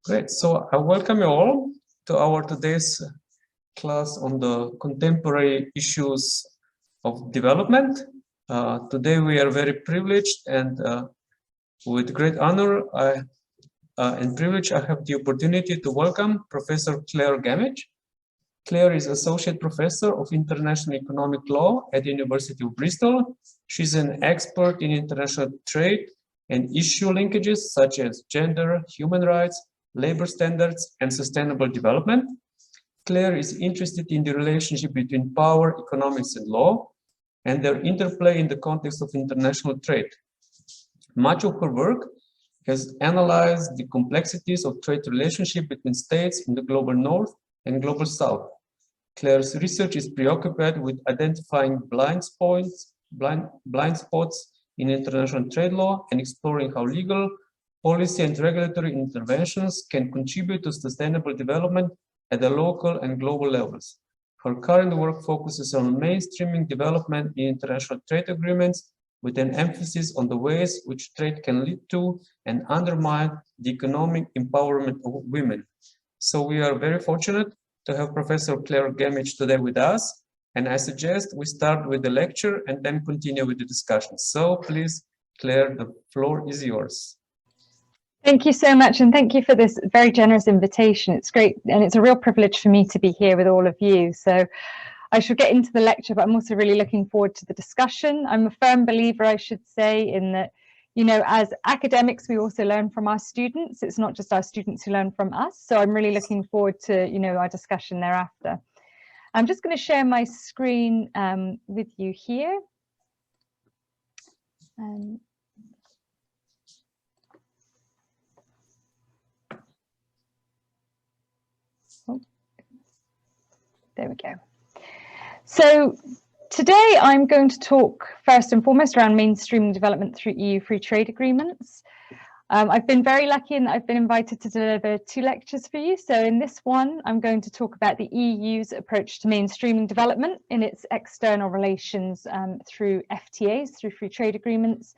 Great. So I welcome you all to our today's class on the contemporary issues of development. Today we are very privileged and with great honor and privilege, I have the opportunity to welcome Professor Clair Gammage. Clair is Associate Professor of International Economic Law at the University of Bristol. She's an expert in international trade and issue linkages such as gender, human rights, labor standards, and sustainable development. Clair is interested in the relationship between power, economics, and law, and their interplay in the context of international trade. Much of her work has analyzed the complexities of trade relationship between states in the global north and global south. Clair's research is preoccupied with identifying blind spots in international trade law and exploring how legal, policy, and regulatory interventions can contribute to sustainable development at the local and global levels. Her current work focuses on mainstreaming development in international trade agreements with an emphasis on the ways which trade can lead to and undermine the economic empowerment of women. So we are very fortunate to have Professor Clair Gammage today with us. And I suggest we start with the lecture and then continue with the discussion. So please, Clair, the floor is yours. Thank you so much, and thank you for this very generous invitation. It's great, and it's a real privilege for me to be here with all of you. So I shall get into the lecture, but I'm also really looking forward to the discussion. I'm a firm believer, I should say, in that, you know, as academics, we also learn from our students. It's not just our students who learn from us. So I'm really looking forward to, you know, our discussion thereafter. I'm just going to share my screen with you here. There we go. So today I'm going to talk first and foremost around mainstreaming development through EU free trade agreements. I've been very lucky in that I've been invited to deliver 2 lectures for you. So in this one, I'm going to talk about the EU's approach to mainstreaming development in its external relations through FTAs, through free trade agreements.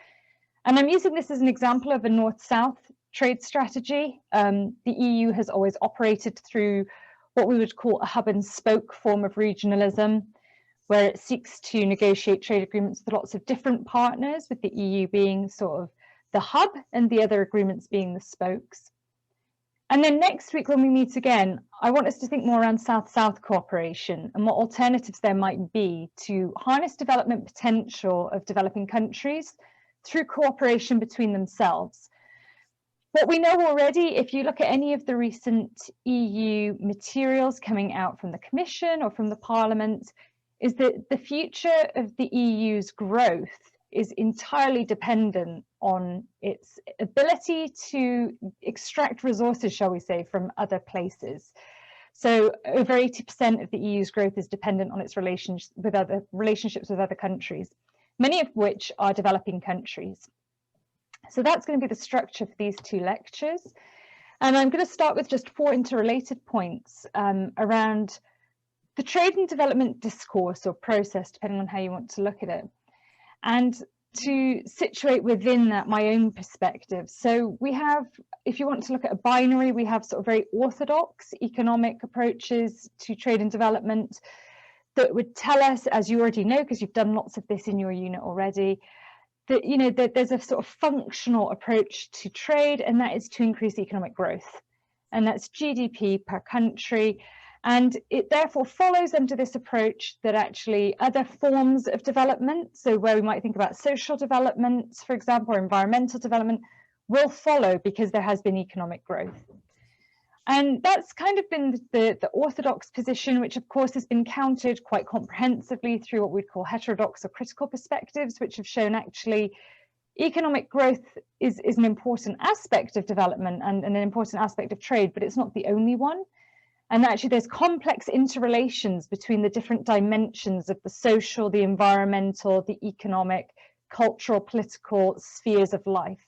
And I'm using this as an example of a North-South trade strategy. The EU has always operated through what we would call a hub and spoke form of regionalism, where it seeks to negotiate trade agreements with lots of different partners, with the EU being sort of the hub and the other agreements being the spokes. And then next week when we meet again, I want us to think more around South-South cooperation and what alternatives there might be to harness development potential of developing countries through cooperation between themselves. What we know already, if you look at any of the recent EU materials coming out from the Commission or from the Parliament, is that the future of the EU's growth is entirely dependent on its ability to extract resources, shall we say, from other places. So over 80% of the EU's growth is dependent on its relationships with other countries, many of which are developing countries. So that's going to be the structure for these 2 lectures. And I'm going to start with just 4 interrelated points around the trade and development discourse or process, depending on how you want to look at it, and to situate within that my own perspective. So we have, if you want to look at a binary, we have sort of very orthodox economic approaches to trade and development that would tell us, as you already know, because you've done lots of this in your unit already, that, you know, that there's a sort of functional approach to trade, and that is to increase economic growth, and that's GDP per country. And it therefore follows under this approach that actually other forms of development, so where we might think about social development, for example, or environmental development, will follow because there has been economic growth. And that's kind of been the orthodox position, which of course has been countered quite comprehensively through what we'd call heterodox or critical perspectives, which have shown actually economic growth is an important aspect of development and an important aspect of trade, but it's not the only one. And actually there's complex interrelations between the different dimensions of the social, the environmental, the economic, cultural, political spheres of life.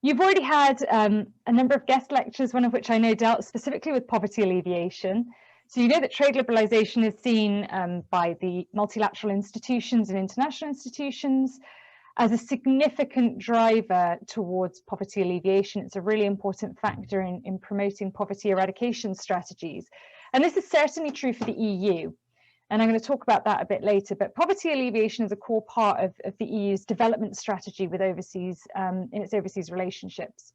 You've already had a number of guest lectures, one of which I know dealt specifically with poverty alleviation. So you know that trade liberalisation is seen by the multilateral institutions and international institutions as a significant driver towards poverty alleviation. It's a really important factor in promoting poverty eradication strategies. And this is certainly true for the EU. And I'm going to talk about that a bit later, but poverty alleviation is a core part of the EU's development strategy with overseas, in its overseas relationships.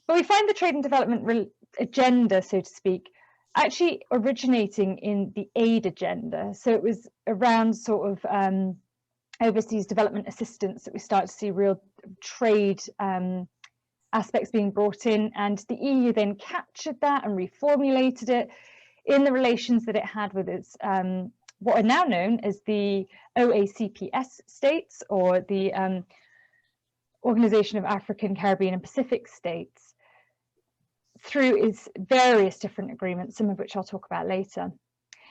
But we find the trade and development agenda, so to speak, actually originating in the aid agenda. So it was around sort of overseas development assistance that we start to see real trade aspects being brought in, and the EU then captured that and reformulated it in the relations that it had with its what are now known as the OACPS states, or the Organization of African, Caribbean and Pacific States, through its various different agreements, some of which I'll talk about later.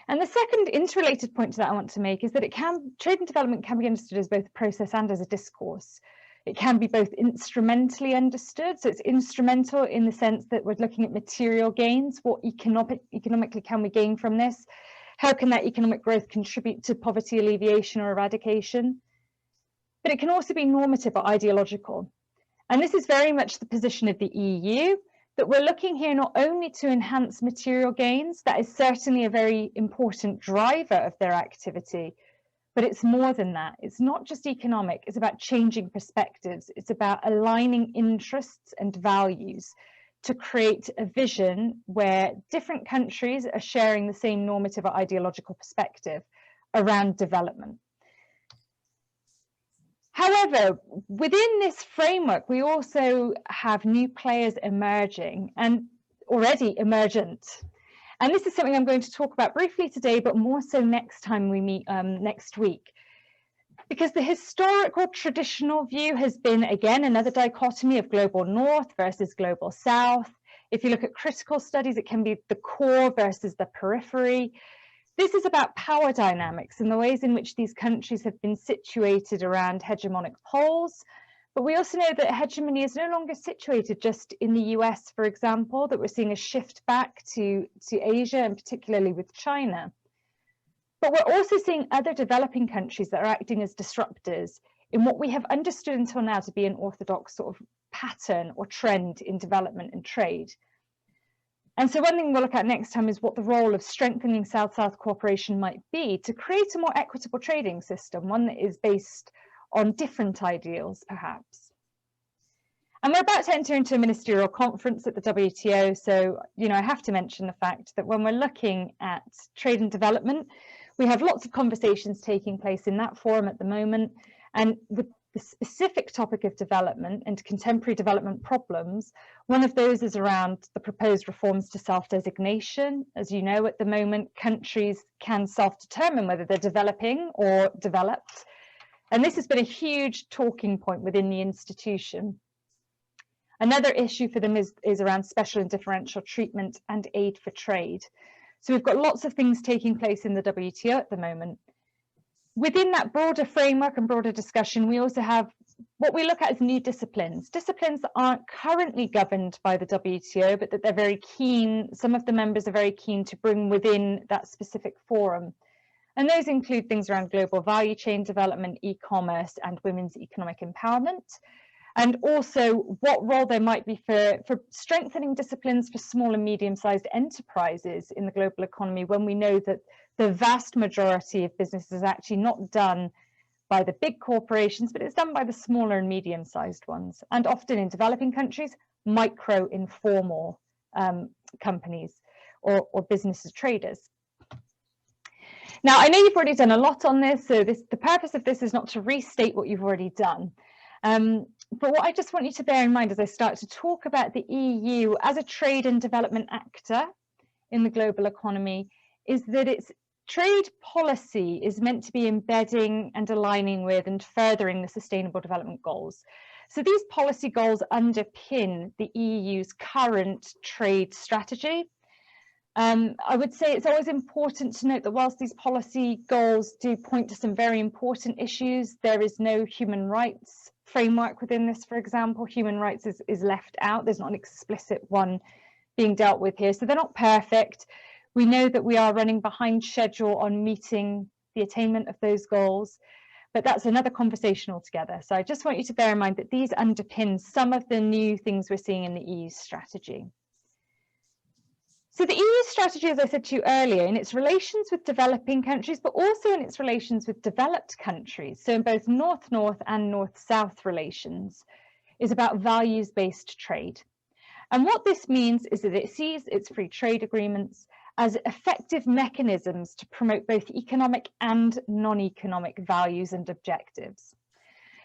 And the second interrelated point to that I want to make is that trade and development can be understood as both a process and as a discourse. It can be both instrumentally understood, so it's instrumental in the sense that we're looking at material gains. What economically can we gain from this? How can that economic growth contribute to poverty alleviation or eradication? But it can also be normative or ideological. And this is very much the position of the EU, that we're looking here not only to enhance material gains, that is certainly a very important driver of their activity, but it's more than that. It's not just economic, it's about changing perspectives. It's about aligning interests and values to create a vision where different countries are sharing the same normative or ideological perspective around development. However, within this framework, we also have new players emerging and already emergent. And this is something I'm going to talk about briefly today, but more so next time we meet next week. Because the historical traditional view has been, again, another dichotomy of global north versus global south. If you look at critical studies, it can be the core versus the periphery. This is about power dynamics and the ways in which these countries have been situated around hegemonic poles. But we also know that hegemony is no longer situated just in the US, for example, that we're seeing a shift back to Asia, and particularly with China. But we're also seeing other developing countries that are acting as disruptors in what we have understood until now to be an orthodox sort of pattern or trend in development and trade. And so one thing we'll look at next time is what the role of strengthening South-South cooperation might be to create a more equitable trading system, one that is based on different ideals, perhaps. And we're about to enter into a ministerial conference at the WTO, so I have to mention the fact that when we're looking at trade and development, we have lots of conversations taking place in that forum at the moment, and with the specific topic of development and contemporary development problems, one of those is around the proposed reforms to self-designation. As you know, at the moment, countries can self-determine whether they're developing or developed. And this has been a huge talking point within the institution. Another issue for them is around special and differential treatment and aid for trade. So we've got lots of things taking place in the WTO at the moment. Within that broader framework and broader discussion, we also have what we look at as new disciplines, disciplines that aren't currently governed by the WTO, but that they're very keen, some of the members are very keen to bring within that specific forum. And those include things around global value chain development, e-commerce, and women's economic empowerment. And also what role there might be for strengthening disciplines for small and medium-sized enterprises in the global economy, when we know that the vast majority of business is actually not done by the big corporations, but it's done by the smaller and medium-sized ones. And often in developing countries, micro informal companies or businesses, traders. Now, I know you've already done a lot on this, so the purpose of this is not to restate what you've already done. But what I just want you to bear in mind as I start to talk about the EU as a trade and development actor in the global economy is that its trade policy is meant to be embedding and aligning with and furthering the Sustainable Development Goals. So these policy goals underpin the EU's current trade strategy. I would say it's always important to note that whilst these policy goals do point to some very important issues, there is no human rights framework within this, for example. Human rights is left out. There's not an explicit one being dealt with here. So they're not perfect. We know that we are running behind schedule on meeting the attainment of those goals. but that's another conversation altogether. So I just want you to bear in mind that these underpin some of the new things we're seeing in the EU strategy. So the EU strategy, as I said to you earlier, in its relations with developing countries, but also in its relations with developed countries, so in both North-North and North-South relations, is about values-based trade. And what this means is that it sees its free trade agreements as effective mechanisms to promote both economic and non-economic values and objectives.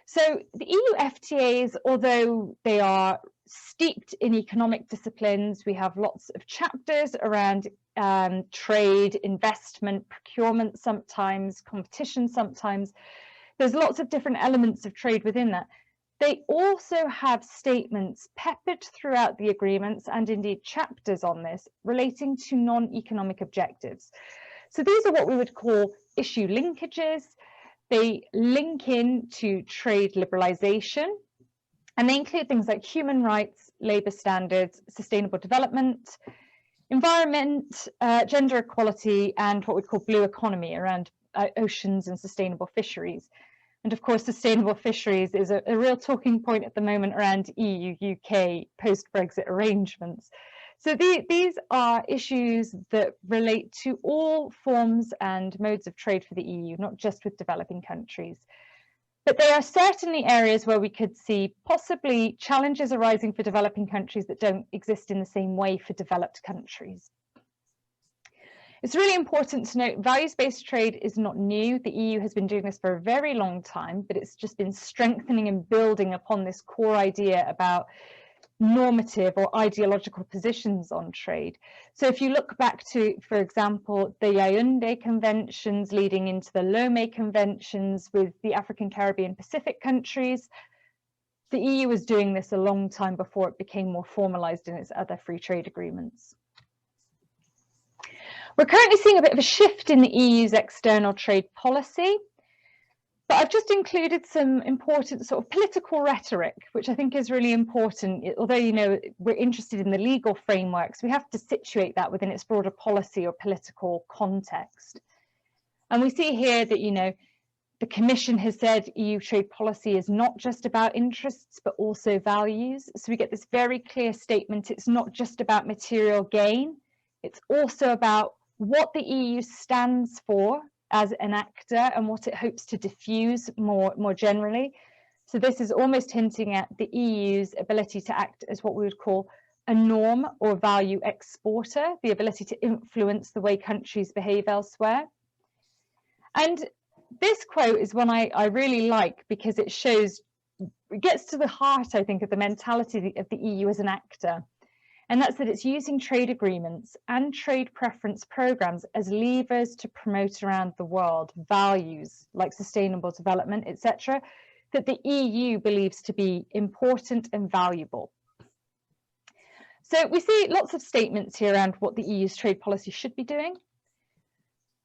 So the EU FTAs, although they are steeped in economic disciplines, we have lots of chapters around trade, investment, procurement sometimes, competition sometimes. There's lots of different elements of trade within that. They also have statements peppered throughout the agreements and indeed chapters on this relating to non-economic objectives. So these are what we would call issue linkages. They link in to trade liberalization, and they include things like human rights, labor standards, sustainable development, environment, gender equality, and what we'd call blue economy around oceans and sustainable fisheries. And of course, sustainable fisheries is a real talking point at the moment around EU-UK post-Brexit arrangements. So these are issues that relate to all forms and modes of trade for the EU, not just with developing countries. But they are certainly areas where we could see possibly challenges arising for developing countries that don't exist in the same way for developed countries. It's really important to note values-based trade is not new. The EU has been doing this for a very long time, but it's just been strengthening and building upon this core idea about normative or ideological positions on trade. So if you look back to, for example, the Yaoundé Conventions leading into the Lomé Conventions with the African, Caribbean, Pacific countries, the EU was doing this a long time before it became more formalized in its other free trade agreements. We're currently seeing a bit of a shift in the EU's external trade policy, but I've just included some important sort of political rhetoric, which I think is really important. Although, you know, we're interested in the legal frameworks, we have to situate that within its broader policy or political context. And we see here that, you know, the Commission has said EU trade policy is not just about interests, but also values. So we get this very clear statement. It's not just about material gain. It's also about what the EU stands for as an actor and what it hopes to diffuse more generally. So this is almost hinting at the EU's ability to act as what we would call a norm or value exporter, the ability to influence the way countries behave elsewhere. And this quote is one I really like because it shows, it gets to the heart, I think, of the mentality of the EU as an actor. And that's that it's using trade agreements and trade preference programs as levers to promote around the world values like sustainable development, etc., that the EU believes to be important and valuable. So we see lots of statements here around what the EU's trade policy should be doing.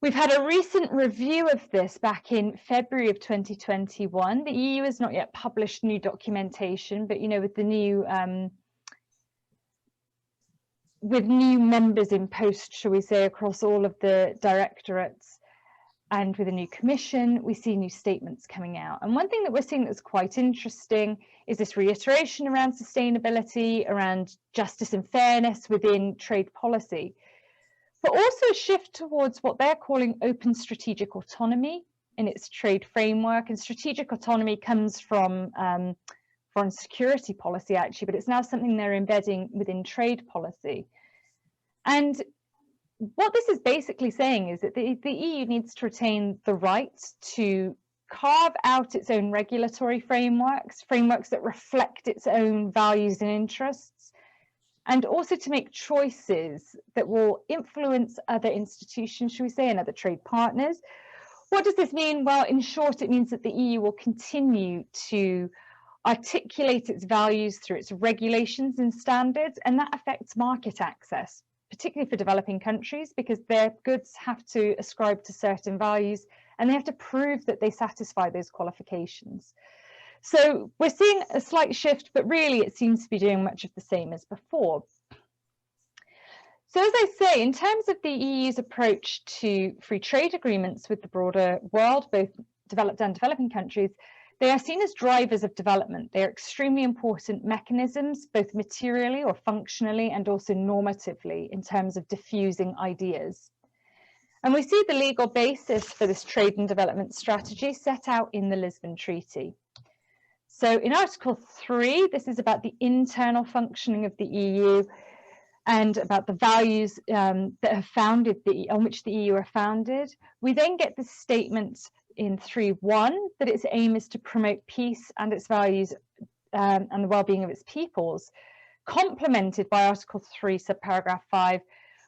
We've had a recent review of this back in February of 2021. The EU has not yet published new documentation, but, you know, with the new members in post, shall we say, across all of the directorates and with a new commission, we see new statements coming out. And one thing that we're seeing that's quite interesting is this reiteration around sustainability, around justice and fairness within trade policy, but also a shift towards what they're calling open strategic autonomy in its trade framework. And strategic autonomy comes from foreign security policy, actually, but it's now something they're embedding within trade policy. And what this is basically saying is that the EU needs to retain the right to carve out its own regulatory frameworks that reflect its own values and interests, and also to make choices that will influence other institutions, should we say, and other trade partners. What does this mean? Well, in short, it means that the EU will continue to articulate its values through its regulations and standards, and that affects market access, particularly for developing countries, because their goods have to ascribe to certain values and they have to prove that they satisfy those qualifications. So we're seeing a slight shift, but really it seems to be doing much of the same as before. So as I say, in terms of the EU's approach to free trade agreements with the broader world, both developed and developing countries, they are seen as drivers of development. They are extremely important mechanisms, both materially or functionally and also normatively in terms of diffusing ideas. And we see the legal basis for this trade and development strategy set out in the Lisbon Treaty. So in Article 3, this is about the internal functioning of the EU and about the values that have founded on which the EU are founded. We then get the statement in 3.1 that its aim is to promote peace and its values and the well-being of its peoples, complemented by Article 3, subparagraph 5,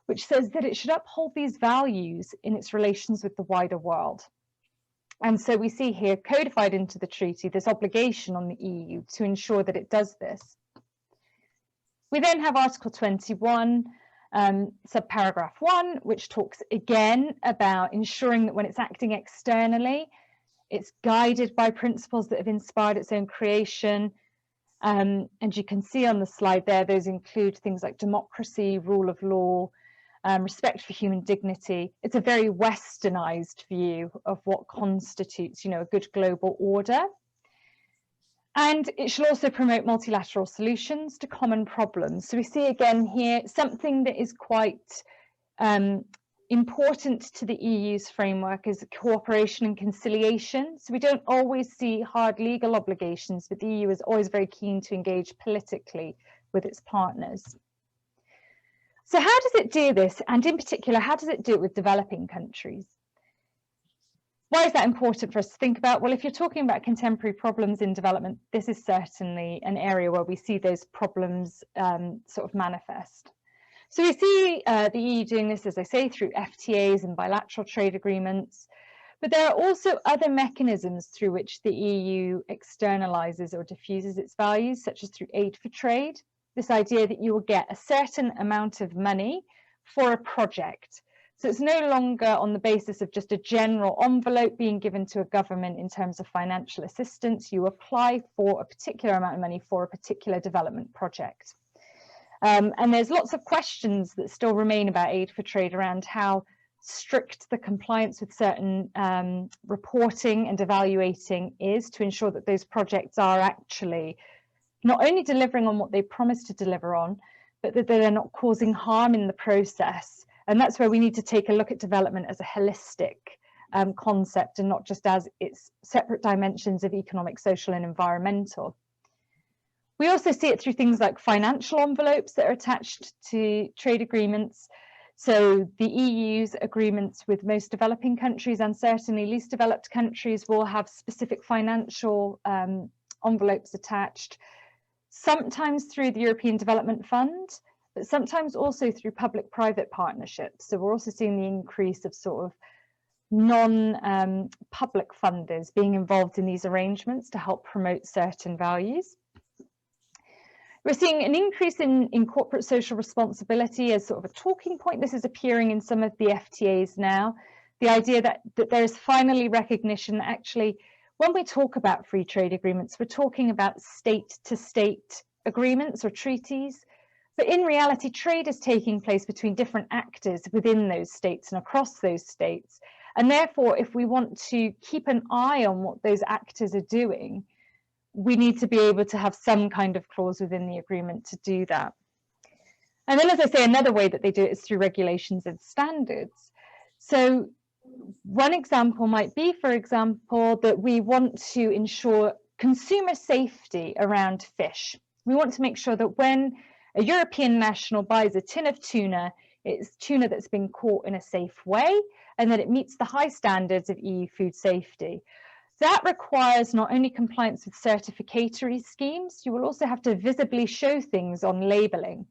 which says that it should uphold these values in its relations with the wider world. And so we see here codified into the treaty this obligation on the EU to ensure that it does this. We then have Article 21, subparagraph 1, which talks again about ensuring that when it's acting externally, it's guided by principles that have inspired its own creation. And you can see on the slide there, those include things like democracy, rule of law, respect for human dignity. It's a very westernized view of what constitutes, a good global order. And it should also promote multilateral solutions to common problems. So we see again here something that is quite important to the EU's framework is cooperation and conciliation. So we don't always see hard legal obligations, but the EU is always very keen to engage politically with its partners. So how does it do this? And in particular, how does it do it with developing countries? Why is that important for us to think about? Well, if you're talking about contemporary problems in development, this is certainly an area where we see those problems sort of manifest. So we see the EU doing this, as I say, through FTAs and bilateral trade agreements, but there are also other mechanisms through which the EU externalizes or diffuses its values, such as through aid for trade. This idea that you will get a certain amount of money for a project. So it's no longer on the basis of just a general envelope being given to a government in terms of financial assistance. You apply for a particular amount of money for a particular development project. And there's lots of questions that still remain about aid for trade around how strict the compliance with certain reporting and evaluating is to ensure that those projects are actually not only delivering on what they promise to deliver on, but that they're not causing harm in the process. And that's where we need to take a look at development as a holistic concept and not just as its separate dimensions of economic, social, and environmental. We also see it through things like financial envelopes that are attached to trade agreements. So the EU's agreements with most developing countries and certainly least developed countries will have specific financial envelopes attached, sometimes through the European Development Fund, but sometimes also through public-private partnerships. So we're also seeing the increase of sort of non-public funders being involved in these arrangements to help promote certain values. We're seeing an increase in corporate social responsibility as sort of a talking point. This is appearing in some of the FTAs now. The idea that there is finally recognition that actually, when we talk about free trade agreements, we're talking about state-to-state agreements or treaties. But in reality, trade is taking place between different actors within those states and across those states. And therefore, if we want to keep an eye on what those actors are doing, we need to be able to have some kind of clause within the agreement to do that. And then, as I say, another way that they do it is through regulations and standards. So one example might be, for example, that we want to ensure consumer safety around fish. We want to make sure that when a European national buys a tin of tuna, it's tuna that's been caught in a safe way and that it meets the high standards of EU food safety. That requires not only compliance with certificatory schemes, you will also have to visibly show things on labelling.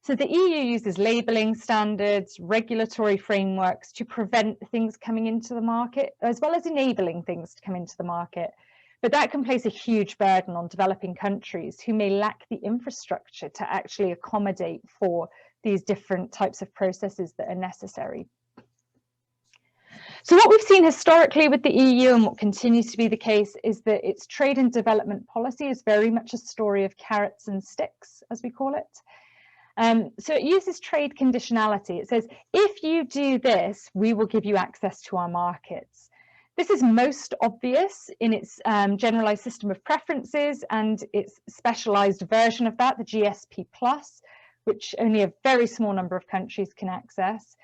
So the EU uses labelling standards, regulatory frameworks to prevent things coming into the market, as well as enabling things to come into the market. But that can place a huge burden on developing countries who may lack the infrastructure to actually accommodate for these different types of processes that are necessary. So what we've seen historically with the EU and what continues to be the case is that its trade and development policy is very much a story of carrots and sticks, as we call it. So it uses trade conditionality. It says, if you do this, we will give you access to our markets. This is most obvious in its generalized system of preferences and its specialized version of that, the GSP+, which only a very small number of countries can access.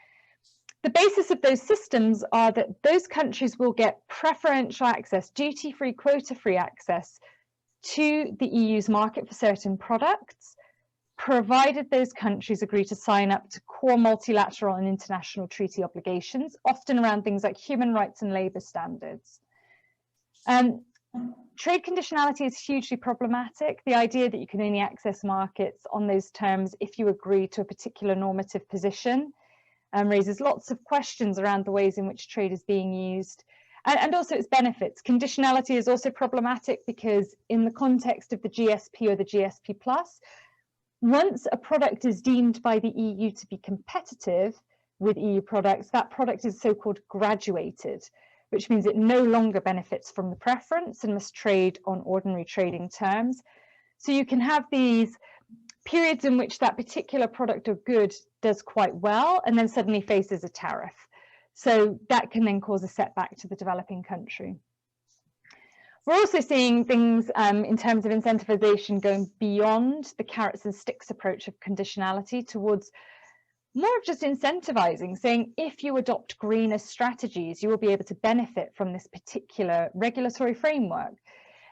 The basis of those systems are that those countries will get preferential access, duty-free, quota-free access to the EU's market for certain products, provided those countries agree to sign up to core multilateral and international treaty obligations, often around things like human rights and labour standards. Trade conditionality is hugely problematic. The idea that you can only access markets on those terms if you agree to a particular normative position raises lots of questions around the ways in which trade is being used and also its benefits. Conditionality is also problematic because in the context of the GSP or the GSP+, once a product is deemed by the EU to be competitive with EU products, that product is so-called graduated, which means it no longer benefits from the preference and must trade on ordinary trading terms. So you can have these periods in which that particular product or good does quite well and then suddenly faces a tariff. So that can then cause a setback to the developing country. We're also seeing things in terms of incentivization going beyond the carrots and sticks approach of conditionality towards more of just incentivizing, saying if you adopt greener strategies, you will be able to benefit from this particular regulatory framework.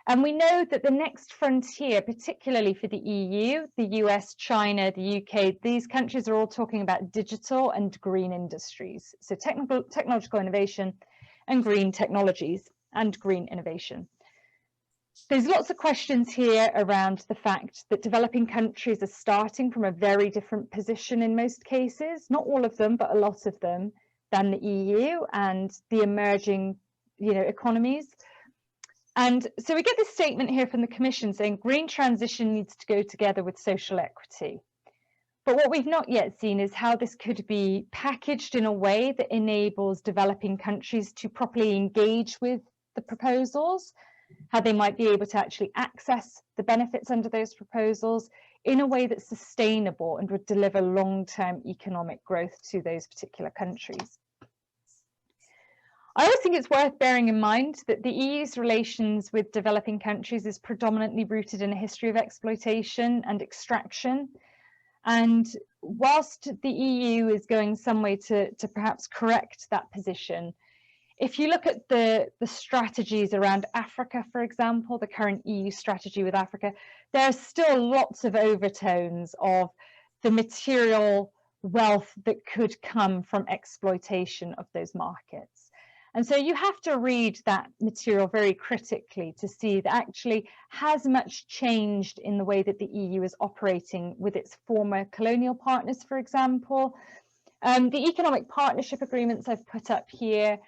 And we know that the next frontier, particularly for the EU, the US, China, the UK, these countries are all talking about digital and green industries. So technological innovation and green technologies and green innovation. There's lots of questions here around the fact that developing countries are starting from a very different position in most cases, not all of them, but a lot of them, than the EU and the emerging, economies. And so we get this statement here from the Commission saying green transition needs to go together with social equity. But what we've not yet seen is how this could be packaged in a way that enables developing countries to properly engage with the proposals, how they might be able to actually access the benefits under those proposals in a way that's sustainable and would deliver long-term economic growth to those particular countries. I always think it's worth bearing in mind that the EU's relations with developing countries is predominantly rooted in a history of exploitation and extraction. And whilst the EU is going some way to perhaps correct that position, if you look at the strategies around Africa, for example, the current EU strategy with Africa, there are still lots of overtones of the material wealth that could come from exploitation of those markets. And so you have to read that material very critically to see that actually has much changed in the way that the EU is operating with its former colonial partners, for example. The economic partnership agreements I've put up here,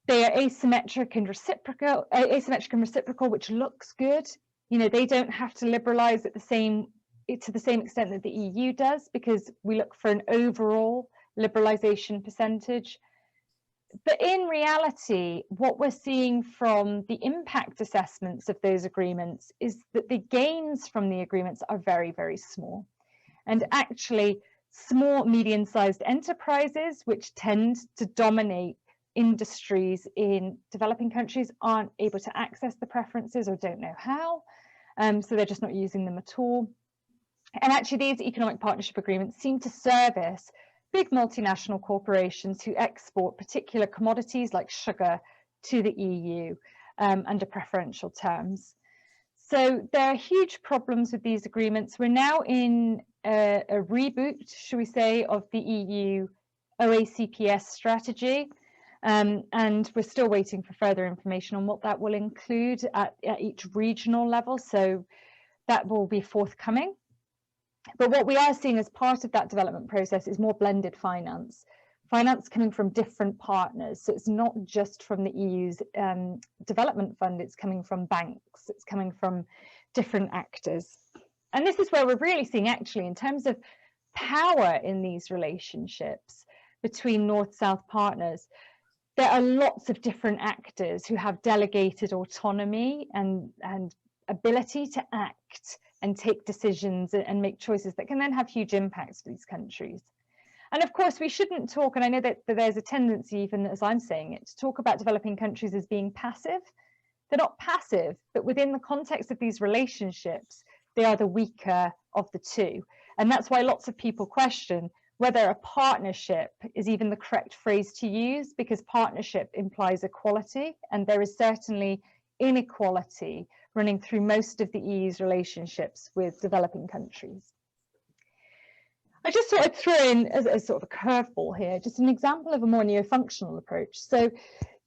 they are asymmetric and reciprocal, which looks good. They don't have to liberalize to the same extent that the EU does, because we look for an overall liberalization percentage. But in reality, what we're seeing from the impact assessments of those agreements is that the gains from the agreements are very, very small. And actually, small, medium-sized enterprises, which tend to dominate industries in developing countries, aren't able to access the preferences or don't know how. So they're just not using them at all. And actually, these economic partnership agreements seem to service big multinational corporations who export particular commodities like sugar to the EU under preferential terms. So there are huge problems with these agreements. We're now in a reboot, should we say, of the EU OACPS strategy, and we're still waiting for further information on what that will include at each regional level, so that will be forthcoming. But what we are seeing as part of that development process is more blended finance coming from different partners. So it's not just from the EU's development fund, it's coming from banks, it's coming from different actors. And this is where we're really seeing, actually, in terms of power in these relationships between North-South partners, there are lots of different actors who have delegated autonomy and ability to act and take decisions and make choices that can then have huge impacts for these countries. And of course, we shouldn't talk, and I know that there's a tendency, even as I'm saying it, to talk about developing countries as being passive. They're not passive, but within the context of these relationships, they are the weaker of the two. And that's why lots of people question whether a partnership is even the correct phrase to use, because partnership implies equality, and there is certainly inequality running through most of the EU's relationships with developing countries. I just thought I'd throw in, as sort of a curveball here, just an example of a more neo-functional approach. So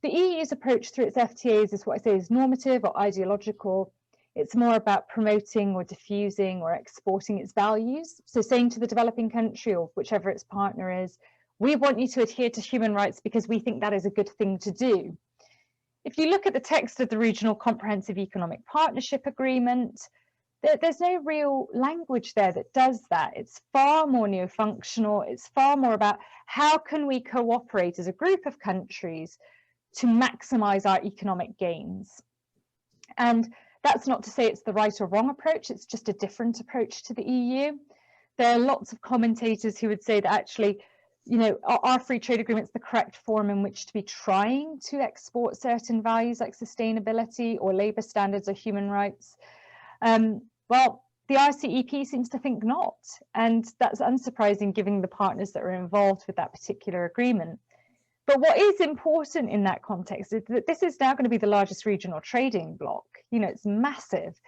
the EU's approach through its FTAs is what I say is normative or ideological. It's more about promoting or diffusing or exporting its values. So saying to the developing country or whichever its partner is, we want you to adhere to human rights because we think that is a good thing to do. If you look at the text of the Regional Comprehensive Economic Partnership Agreement, there's no real language there that does that. It's far more neo-functional. It's far more about how can we cooperate as a group of countries to maximize our economic gains. And that's not to say it's the right or wrong approach. It's just a different approach to the EU. There are lots of commentators who would say that actually, you know, are free trade agreements the correct form in which to be trying to export certain values like sustainability or labor standards or human rights? Well, the RCEP seems to think not, and that's unsurprising given the partners that are involved with that particular agreement. But what is important in that context is that this is now going to be the largest regional trading bloc. You know, it's massive.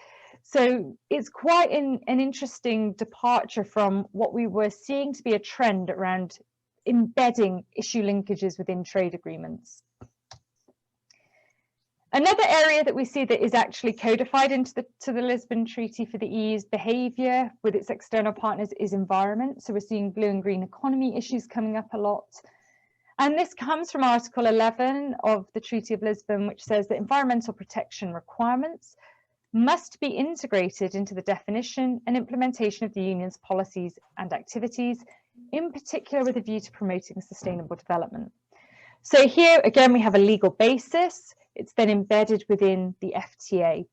So it's quite an interesting departure from what we were seeing to be a trend around embedding issue linkages within trade agreements. Another area that we see that is actually codified into the Lisbon Treaty for the EU's behaviour with its external partners is environment. So we're seeing blue and green economy issues coming up a lot. And this comes from Article 11 of the Treaty of Lisbon, which says that environmental protection requirements must be integrated into the definition and implementation of the Union's policies and activities, in particular with a view to promoting sustainable development. So here, again, we have a legal basis. It's then embedded within the FTA.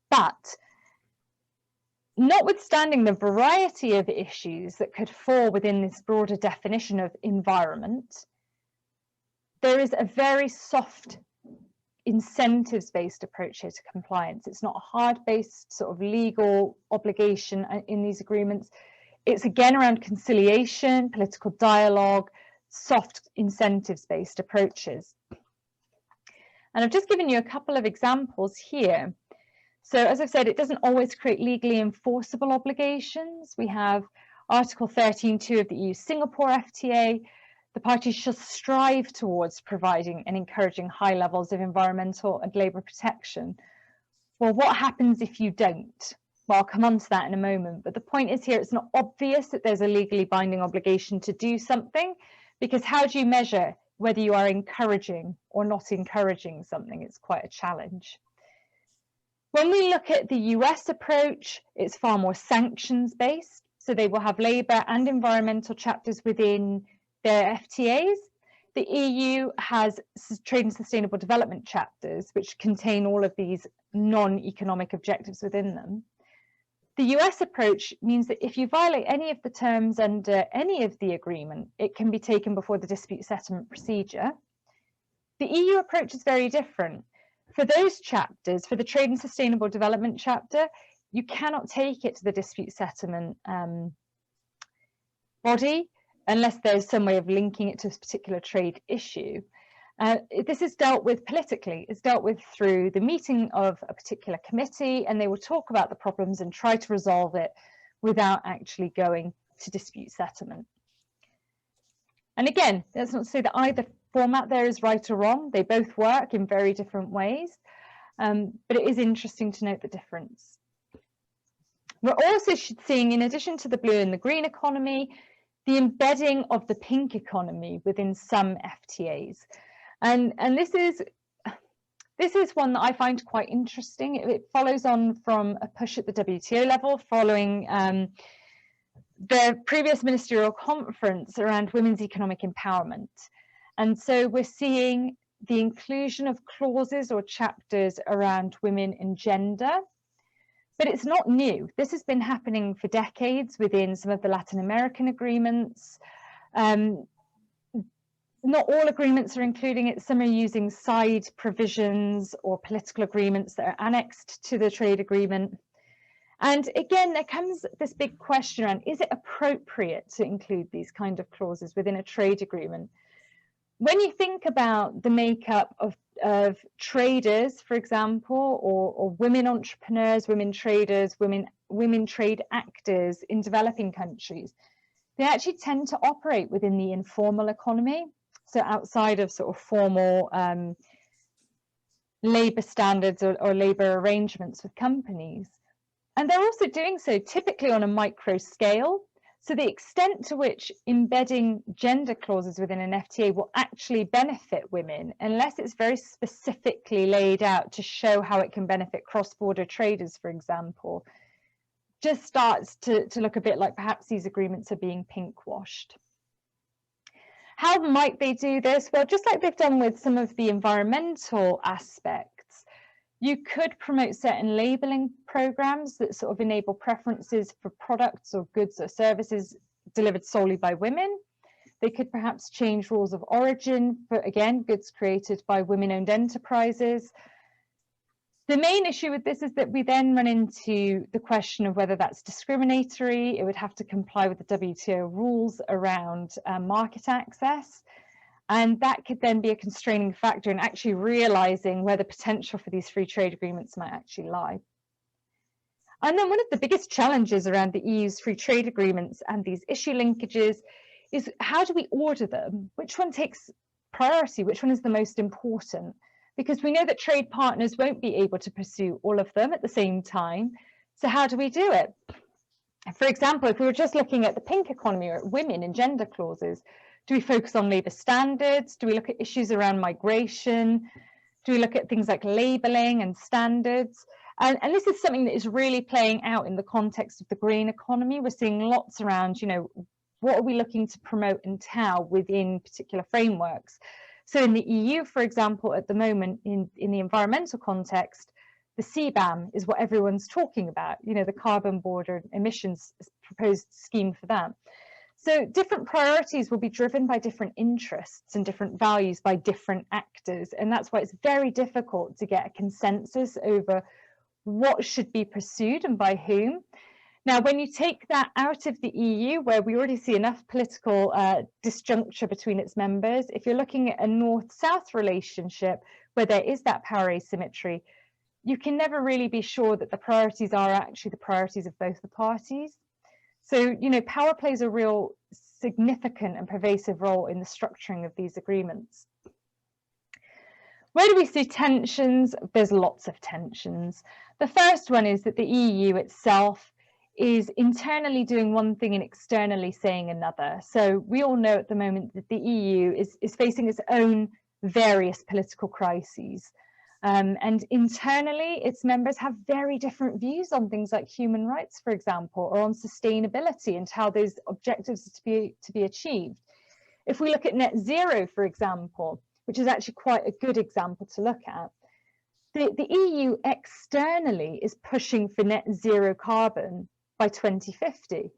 But notwithstanding the variety of issues that could fall within this broader definition of environment, there is a very soft incentives-based approach here to compliance. It's not a hard-based sort of legal obligation in these agreements. It's again around conciliation, political dialogue, soft incentives-based approaches. And I've just given you a couple of examples here. So as I've said, it doesn't always create legally enforceable obligations. We have Article 13.2 of the EU Singapore FTA. The parties shall strive towards providing and encouraging high levels of environmental and labour protection. Well, what happens if you don't? Well, I'll come on to that in a moment. But the point is here, it's not obvious that there's a legally binding obligation to do something, because how do you measure whether you are encouraging or not encouraging something? It's quite a challenge. When we look at the US approach, it's far more sanctions based. So they will have labour and environmental chapters within their FTAs. The EU has trade and sustainable development chapters, which contain all of these non-economic objectives within them. The US approach means that if you violate any of the terms under any of the agreement, it can be taken before the dispute settlement procedure. The EU approach is very different. For those chapters, for the trade and sustainable development chapter, you cannot take it to the dispute settlement body unless there's some way of linking it to a particular trade issue. This is dealt with politically. It's dealt with through the meeting of a particular committee, and they will talk about the problems and try to resolve it without actually going to dispute settlement. And again, that's not to say that either format there is right or wrong. They both work in very different ways, but it is interesting to note the difference. We're also seeing, in addition to the blue and the green economy, the embedding of the pink economy within some FTAs. And this is one that I find quite interesting. It follows on from a push at the WTO level following the previous ministerial conference around women's economic empowerment. And so we're seeing the inclusion of clauses or chapters around women and gender. But it's not new. This has been happening for decades within some of the Latin American agreements. Not all agreements are including it. Some are using side provisions or political agreements that are annexed to the trade agreement. And again, there comes this big question around, is it appropriate to include these kind of clauses within a trade agreement? When you think about the makeup of traders, for example, or women entrepreneurs, women traders, women trade actors in developing countries, they actually tend to operate within the informal economy. So outside of sort of formal labour standards or labour arrangements with companies. And they're also doing so typically on a micro scale. So the extent to which embedding gender clauses within an FTA will actually benefit women, unless it's very specifically laid out to show how it can benefit cross-border traders, for example, just starts to look a bit like perhaps these agreements are being pink-washed. How might they do this? Well, just like they've done with some of the environmental aspects, you could promote certain labeling programs that sort of enable preferences for products or goods or services delivered solely by women. They could perhaps change rules of origin for, again, goods created by women-owned enterprises. The main issue with this is that we then run into the question of whether that's discriminatory. It would have to comply with the WTO rules around market access. And that could then be a constraining factor in actually realizing where the potential for these free trade agreements might actually lie. And then one of the biggest challenges around the EU's free trade agreements and these issue linkages is, how do we order them? Which one takes priority? Which one is the most important? Because we know that trade partners won't be able to pursue all of them at the same time. So how do we do it? For example, if we were just looking at the pink economy or at women and gender clauses, do we focus on labour standards? Do we look at issues around migration? Do we look at things like labelling and standards? And this is something that is really playing out in the context of the green economy. We're seeing lots around, you know, what are we looking to promote and how within particular frameworks? So in the EU, for example, at the moment in the environmental context, the CBAM is what everyone's talking about, you know, the carbon border emissions proposed scheme for that. So different priorities will be driven by different interests and different values by different actors. And that's why it's very difficult to get a consensus over what should be pursued and by whom. Now, when you take that out of the EU, where we already see enough political disjuncture between its members, if you're looking at a North-South relationship where there is that power asymmetry, you can never really be sure that the priorities are actually the priorities of both the parties. So, you know, power plays a real significant and pervasive role in the structuring of these agreements. Where do we see tensions? There's lots of tensions. The first one is that the EU itself is internally doing one thing and externally saying another. So we all know at the moment that the EU is facing its own various political crises. And internally, its members have very different views on things like human rights, for example, or on sustainability and how those objectives are to be achieved. If we look at net zero, for example, which is actually quite a good example to look at, the EU externally is pushing for net zero carbon by 2050.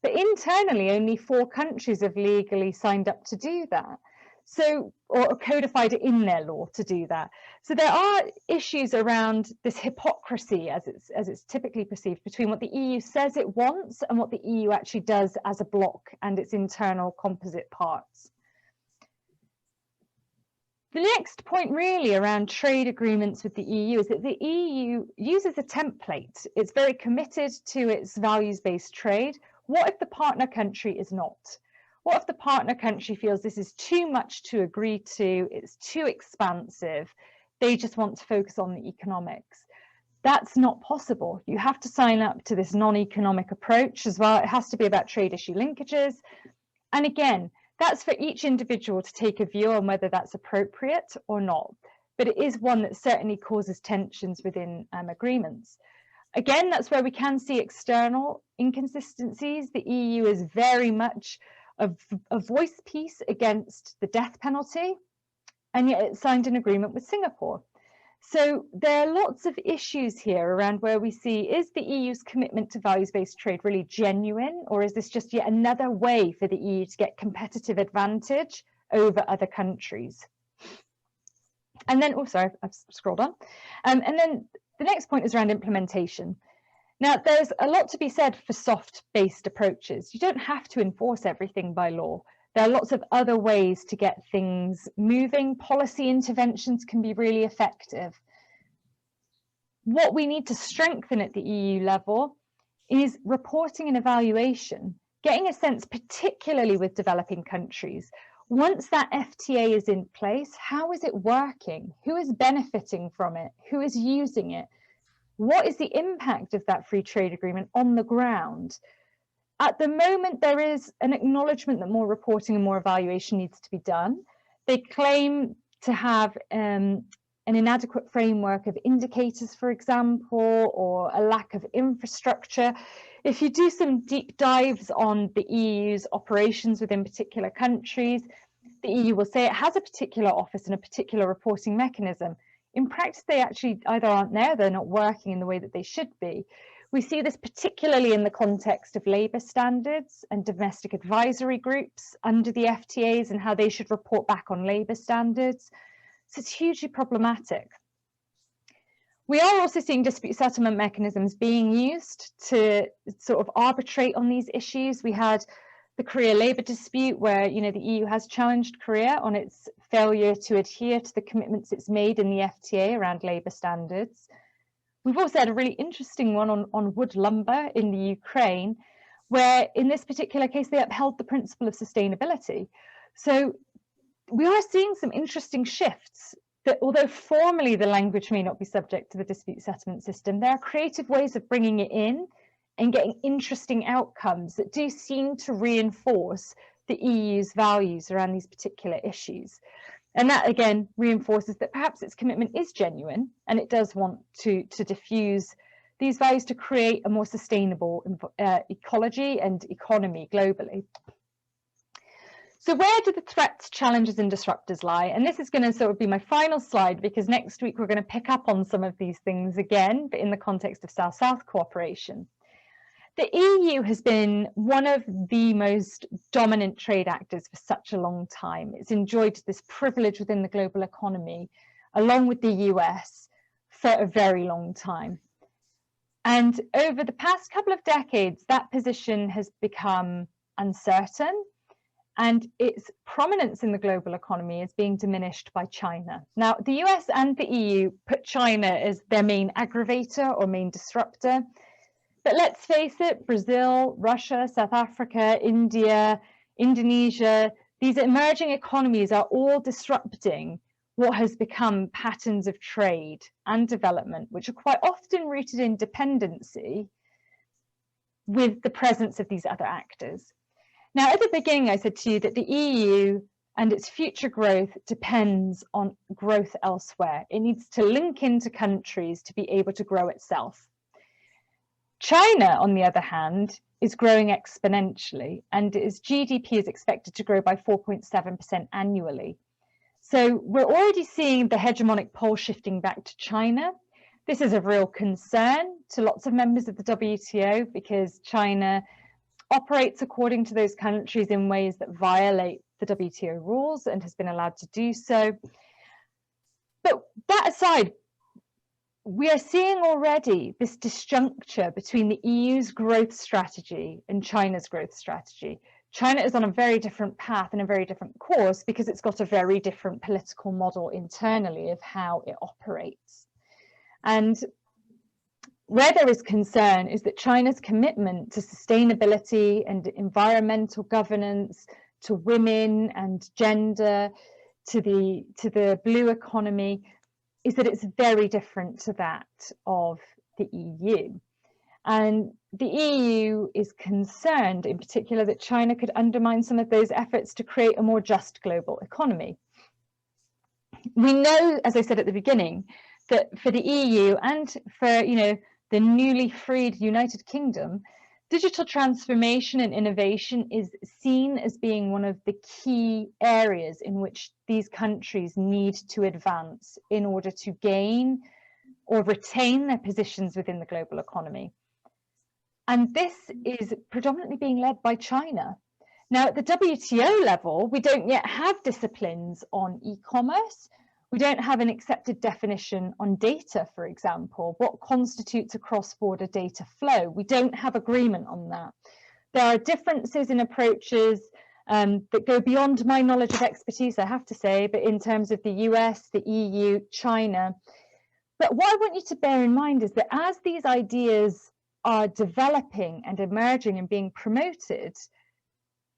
But internally, only 4 countries have legally signed up to do that. So, or codified it in their law to do that. So there are issues around this hypocrisy, as it's typically perceived, between what the EU says it wants and what the EU actually does as a bloc and its internal composite parts. The next point really around trade agreements with the EU is that the EU uses a template. It's very committed to its values-based trade. What if the partner country is not? What if the partner country feels this is too much to agree to, it's too expansive, they just want to focus on the economics? That's not possible. You have to sign up to this non-economic approach as well. It has to be about trade issue linkages. And again, that's for each individual to take a view on whether that's appropriate or not. But it is one that certainly causes tensions within agreements. Again, that's where we can see external inconsistencies. The EU is very much a voice piece against the death penalty, and yet it signed an agreement with Singapore. So there are lots of issues here around where we see, is the EU's commitment to values-based trade really genuine, or is this just yet another way for the EU to get competitive advantage over other countries? And then also, I've scrolled on, and then the next point is around implementation. Now, there's a lot to be said for soft-based approaches. You don't have to enforce everything by law. There are lots of other ways to get things moving. Policy interventions can be really effective. What we need to strengthen at the EU level is reporting and evaluation, getting a sense, particularly with developing countries. Once that FTA is in place, how is it working? Who is benefiting from it? Who is using it? What is the impact of that free trade agreement on the ground? At the moment, there is an acknowledgement that more reporting and more evaluation needs to be done. They claim to have an inadequate framework of indicators, for example, or a lack of infrastructure. If you do some deep dives on the EU's operations within particular countries, the EU will say it has a particular office and a particular reporting mechanism. In practice, they actually either aren't there, they're not working in the way that they should be. We see this particularly in the context of labour standards and domestic advisory groups under the FTAs and how they should report back on labour standards. So it's hugely problematic. We are also seeing dispute settlement mechanisms being used to sort of arbitrate on these issues. We had the Korea labour dispute where, you know, the EU has challenged Korea on its failure to adhere to the commitments it's made in the FTA around labour standards. We've also had a really interesting one on wood lumber in the Ukraine, where in this particular case, they upheld the principle of sustainability. So we are seeing some interesting shifts that although formally the language may not be subject to the dispute settlement system, there are creative ways of bringing it in and getting interesting outcomes that do seem to reinforce the EU's values around these particular issues. And that again reinforces that perhaps its commitment is genuine and it does want to diffuse these values to create a more sustainable ecology and economy globally. So where do the threats, challenges and disruptors lie? And this is going to sort of be my final slide, because next week we're going to pick up on some of these things again, but in the context of South-South cooperation. The EU has been one of the most dominant trade actors for such a long time. It's enjoyed this privilege within the global economy, along with the US, for a very long time. And over the past couple of decades, that position has become uncertain, and its prominence in the global economy is being diminished by China. Now, the US and the EU put China as their main aggravator or main disruptor. But let's face it, Brazil, Russia, South Africa, India, Indonesia, these emerging economies are all disrupting what has become patterns of trade and development, which are quite often rooted in dependency with the presence of these other actors. Now, at the beginning, I said to you that the EU and its future growth depends on growth elsewhere. It needs to link into countries to be able to grow itself. China, on the other hand, is growing exponentially, and its GDP is expected to grow by 4.7% annually. So we're already seeing the hegemonic pole shifting back to China. This is a real concern to lots of members of the WTO, because China operates according to those countries in ways that violate the WTO rules and has been allowed to do so. But that aside, we are seeing already this disjuncture between the EU's growth strategy and China's growth strategy. China is on a very different path and a very different course because it's got a very different political model internally of how it operates. And where there is concern is that China's commitment to sustainability and environmental governance, to women and gender, to the blue economy, is that it's very different to that of the EU. And the EU is concerned in particular that China could undermine some of those efforts to create a more just global economy. We know, as I said at the beginning, that for the EU and for the newly freed United Kingdom, digital transformation and innovation is seen as being one of the key areas in which these countries need to advance in order to gain or retain their positions within the global economy. And this is predominantly being led by China. Now, at the WTO level, we don't yet have disciplines on e-commerce. We don't have an accepted definition on data, for example. What constitutes a cross-border data flow? We don't have agreement on that. There are differences in approaches that go beyond my knowledge of expertise, I have to say, but in terms of the US, the EU, China. But what I want you to bear in mind is that as these ideas are developing and emerging and being promoted,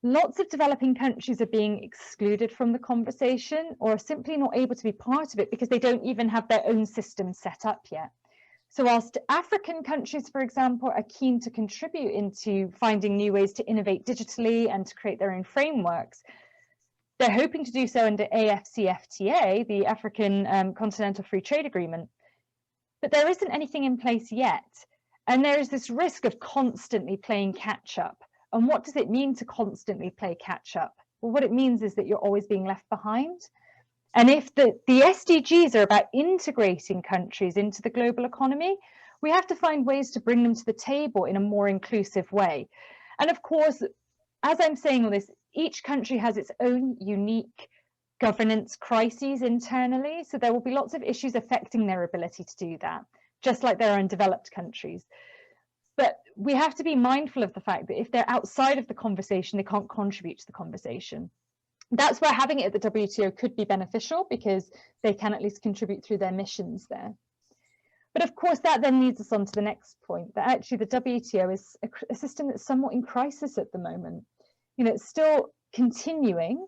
lots of developing countries are being excluded from the conversation or are simply not able to be part of it because they don't even have their own system set up yet. So whilst African countries, for example, are keen to contribute into finding new ways to innovate digitally and to create their own frameworks, they're hoping to do so under AFCFTA, the African Continental Free Trade Agreement. But there isn't anything in place yet. And there is this risk of constantly playing catch up. And what does it mean to constantly play catch up? Well, what it means is that you're always being left behind. And if the SDGs are about integrating countries into the global economy, we have to find ways to bring them to the table in a more inclusive way. And of course, as I'm saying all this, each country has its own unique governance crises internally. So there will be lots of issues affecting their ability to do that, just like there are in developed countries. But we have to be mindful of the fact that if they're outside of the conversation, they can't contribute to the conversation. That's where having it at the WTO could be beneficial because they can at least contribute through their missions there. But of course, that then leads us on to the next point, that actually the WTO is a system that's somewhat in crisis at the moment. You know, it's still continuing.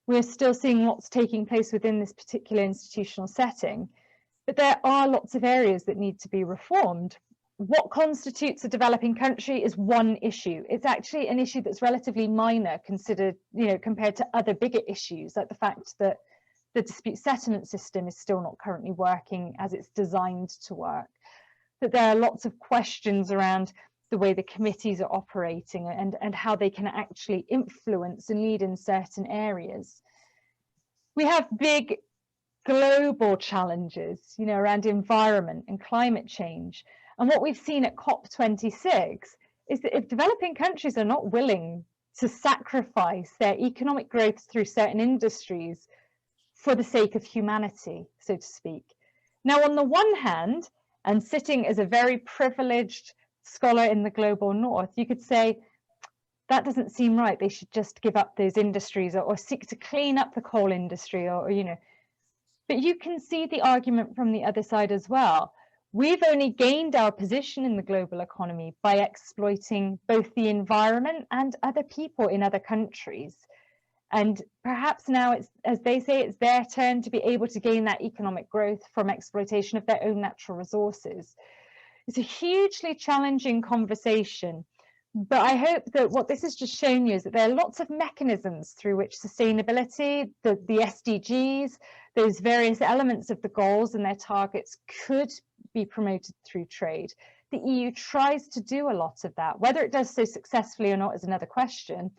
We're still seeing lots taking place within this particular institutional setting, but there are lots of areas that need to be reformed. What constitutes a developing country is one issue. It's actually an issue that's relatively minor considered, you know, compared to other bigger issues, like the fact that the dispute settlement system is still not currently working as it's designed to work. That there are lots of questions around the way the committees are operating and how they can actually influence and lead in certain areas. We have big global challenges, you know, around environment and climate change. And what we've seen at COP26 is that if developing countries are not willing to sacrifice their economic growth through certain industries for the sake of humanity, so to speak. Now, on the one hand, and sitting as a very privileged scholar in the global north, you could say, that doesn't seem right. They should just give up those industries or seek to clean up the coal industry or, you know. But you can see the argument from the other side as well. We've only gained our position in the global economy by exploiting both the environment and other people in other countries. And perhaps now, it's, as they say, it's their turn to be able to gain that economic growth from exploitation of their own natural resources. It's a hugely challenging conversation, but I hope that what this has just shown you is that there are lots of mechanisms through which sustainability, the SDGs, those various elements of the goals and their targets could be promoted through trade. The EU tries to do a lot of that. Whether it does so successfully or not is another question.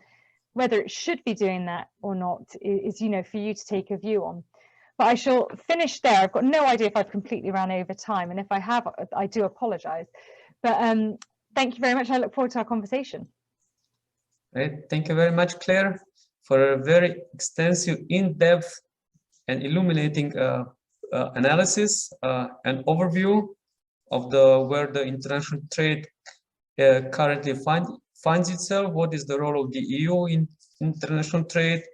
Whether it should be doing that or not is, you know, for you to take a view on. But I shall finish there. I've got no idea if I've completely ran over time, and if I have, I do apologise. But thank you very much. I look forward to our conversation. Right. Thank you very much, Claire, for a very extensive, in-depth and illuminating analysis and overview of where the international trade currently finds itself. What is the role of the EU in international trade,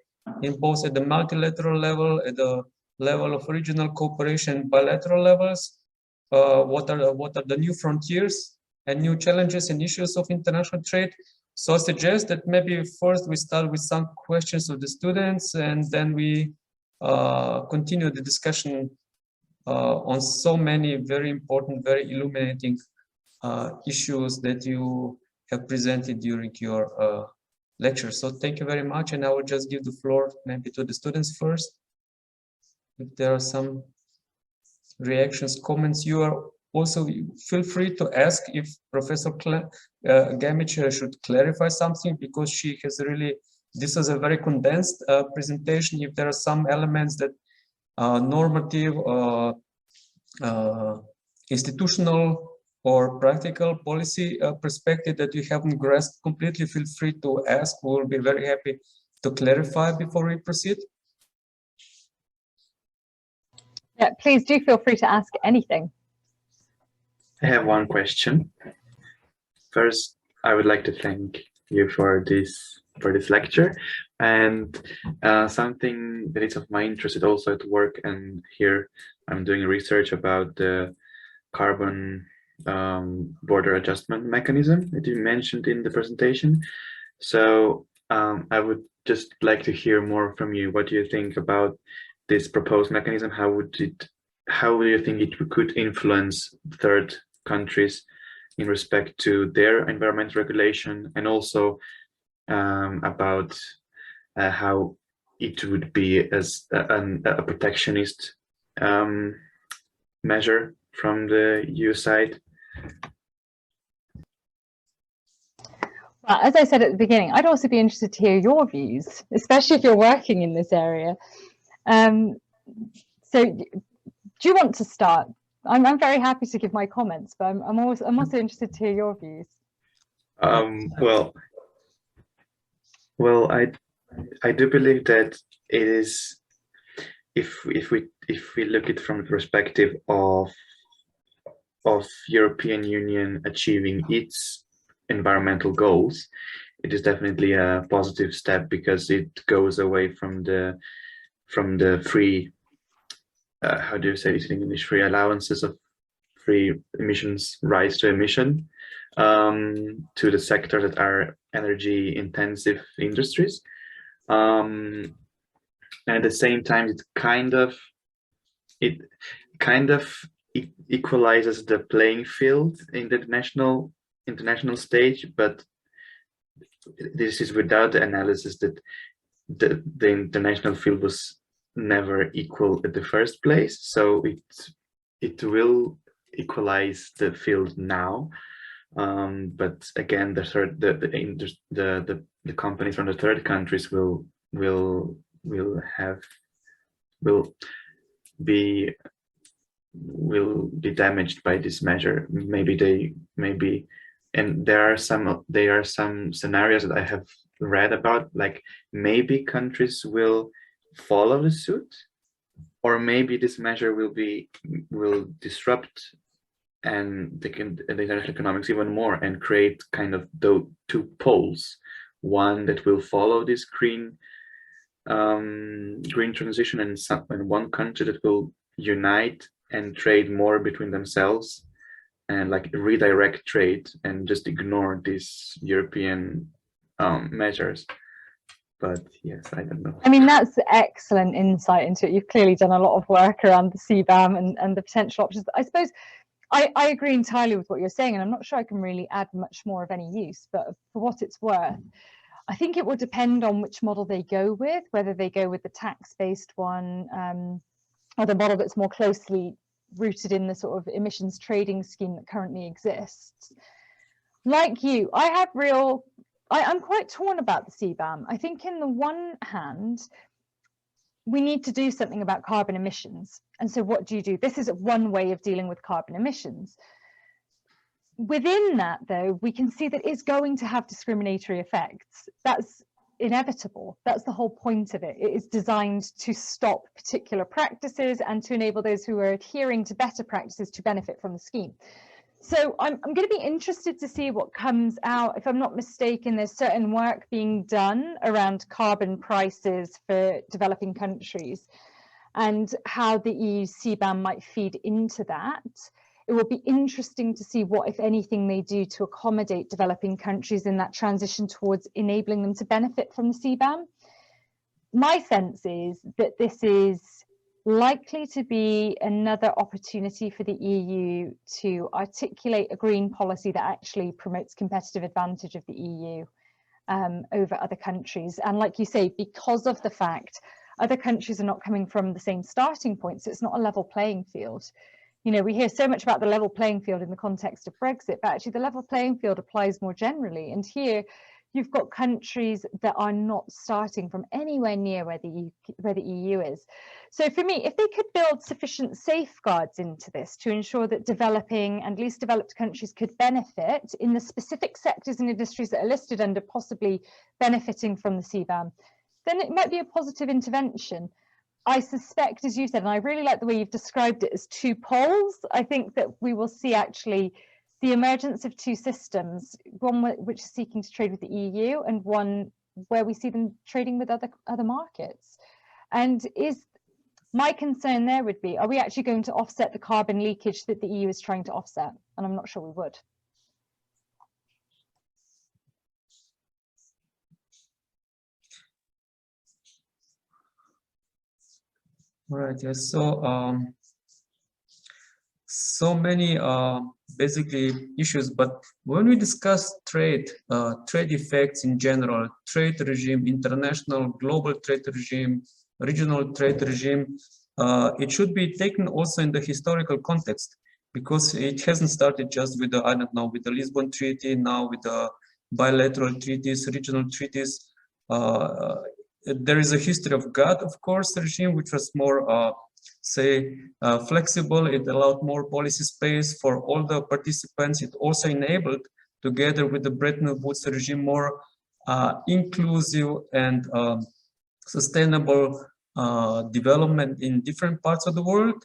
in both at the multilateral level, at the level of regional cooperation, bilateral levels? What are the new frontiers and new challenges and issues of international trade? So I suggest that maybe first we start with some questions of the students, and then we continue the discussion on so many very important, very illuminating issues that you have presented during your lecture. So thank you very much, and I will just give the floor maybe to the students first. If there are some reactions, comments, you are also feel free to ask if Professor Gammage should clarify something, because she has really, this is a very condensed presentation. If there are some elements that normative, institutional or practical policy perspective that you haven't grasped completely, feel free to ask. We'll be very happy to clarify before we proceed. Yeah, please do feel free to ask anything. I have one question. First, I would like to thank you for this lecture, and something that is of my interest is also at work, and here I'm doing research about the carbon border adjustment mechanism that you mentioned in the presentation. So I would just like to hear more from you. What do you think about this proposed mechanism? How do you think it could influence third countries in respect to their environmental regulation, and also about how it would be as a protectionist measure from the EU side? Well, as I said at the beginning, I'd also be interested to hear your views, especially if you're working in this area. So do you want to start? I'm very happy to give my comments, but I'm also interested to hear your views. Well, I do believe that it is, if we look at it from the perspective of European Union achieving its environmental goals, it is definitely a positive step, because it goes away from the free, how do you say this in English, free allowances of free emissions, rights to emission, to the sectors that are energy intensive industries. And at the same time, it kind of equalizes the playing field in the international stage, but this is without the analysis that the international field was never equal at the first place. So it will equalize the field now, but again, the companies from the third countries will be damaged by this measure. And there are some scenarios that I have read about, like maybe countries will follow the suit, or maybe this measure will disrupt and the international economics even more, and create kind of two poles: one that will follow this green transition, and one country that will unite and trade more between themselves, and like redirect trade and just ignore these European measures. But yes, I don't know. I mean, that's excellent insight into it. You've clearly done a lot of work around the CBAM and the potential options. I suppose I agree entirely with what you're saying, and I'm not sure I can really add much more of any use, but for what it's worth, I think it will depend on which model they go with, whether they go with the tax-based one, or the model that's more closely rooted in the sort of emissions trading scheme that currently exists. Like you, I'm quite torn about the CBAM. I think in the one hand, we need to do something about carbon emissions. And so what do you do? This is one way of dealing with carbon emissions. Within that, though, we can see that it's going to have discriminatory effects. That's inevitable. That's the whole point of it. It is designed to stop particular practices and to enable those who are adhering to better practices to benefit from the scheme. So I'm going to be interested to see what comes out. If I'm not mistaken, there's certain work being done around carbon prices for developing countries and how the EU CBAM might feed into that. It will be interesting to see what, if anything, they do to accommodate developing countries in that transition towards enabling them to benefit from the CBAM. My sense is that this is likely to be another opportunity for the EU to articulate a green policy that actually promotes competitive advantage of the EU over other countries. And like you say, because of the fact other countries are not coming from the same starting point, so it's not a level playing field. You know, we hear so much about the level playing field in the context of Brexit, but actually the level playing field applies more generally. And here you've got countries that are not starting from anywhere near where the EU is. So for me, if they could build sufficient safeguards into this to ensure that developing and least developed countries could benefit in the specific sectors and industries that are listed under possibly benefiting from the CBAM, then it might be a positive intervention. I suspect, as you said, and I really like the way you've described it as two poles, I think that we will see actually the emergence of two systems, one which is seeking to trade with the EU and one where we see them trading with other markets. And my concern there would be, are we actually going to offset the carbon leakage that the EU is trying to offset? And I'm not sure we would. All right, yes, so many basically issues, but when we discuss trade, trade effects in general, trade regime, international, global trade regime, regional trade regime, it should be taken also in the historical context, because it hasn't started just with the, I don't know, with the Lisbon Treaty, now with the bilateral treaties, regional treaties. There is a history of GATT, of course, regime, which was more flexible. It allowed more policy space for all the participants. It also enabled, together with the Bretton Woods regime, more inclusive and sustainable development in different parts of the world.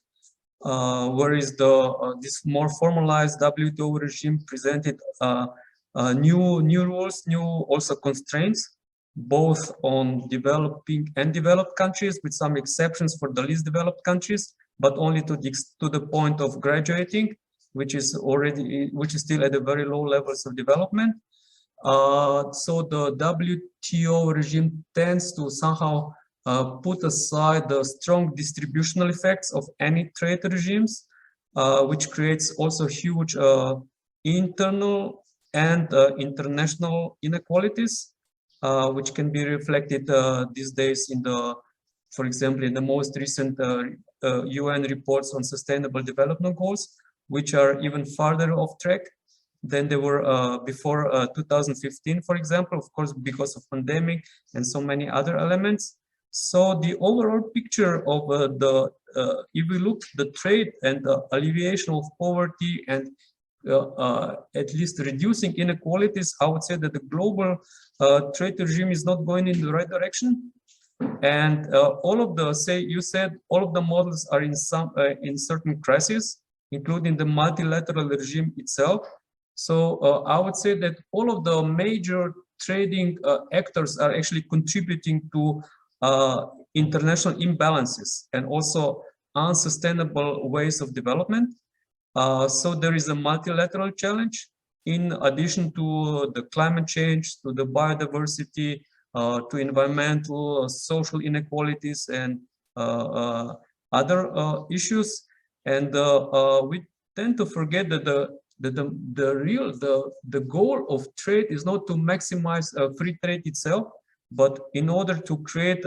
Whereas this more formalized WTO regime presented new rules, new also constraints, both on developing and developed countries, with some exceptions for the least developed countries, but only to the point of graduating, which is still at the very low levels of development. So the WTO regime tends to somehow put aside the strong distributional effects of any trade regimes, which creates also huge internal and international inequalities, which can be reflected these days in the, for example, in the most recent UN reports on sustainable development goals, which are even farther off track than they were before 2015, for example, of course, because of pandemic and so many other elements. So the overall picture of if we look the trade and the alleviation of poverty and at least reducing inequalities, I would say that the global trade regime is not going in the right direction. And all of the, you said, all of the models are in certain crises, including the multilateral regime itself. So I would say that all of the major trading actors are actually contributing to international imbalances and also unsustainable ways of development. So there is a multilateral challenge in addition to the climate change, to the biodiversity, to environmental, social inequalities and other issues. And we tend to forget that the goal of trade is not to maximize free trade itself, but in order to create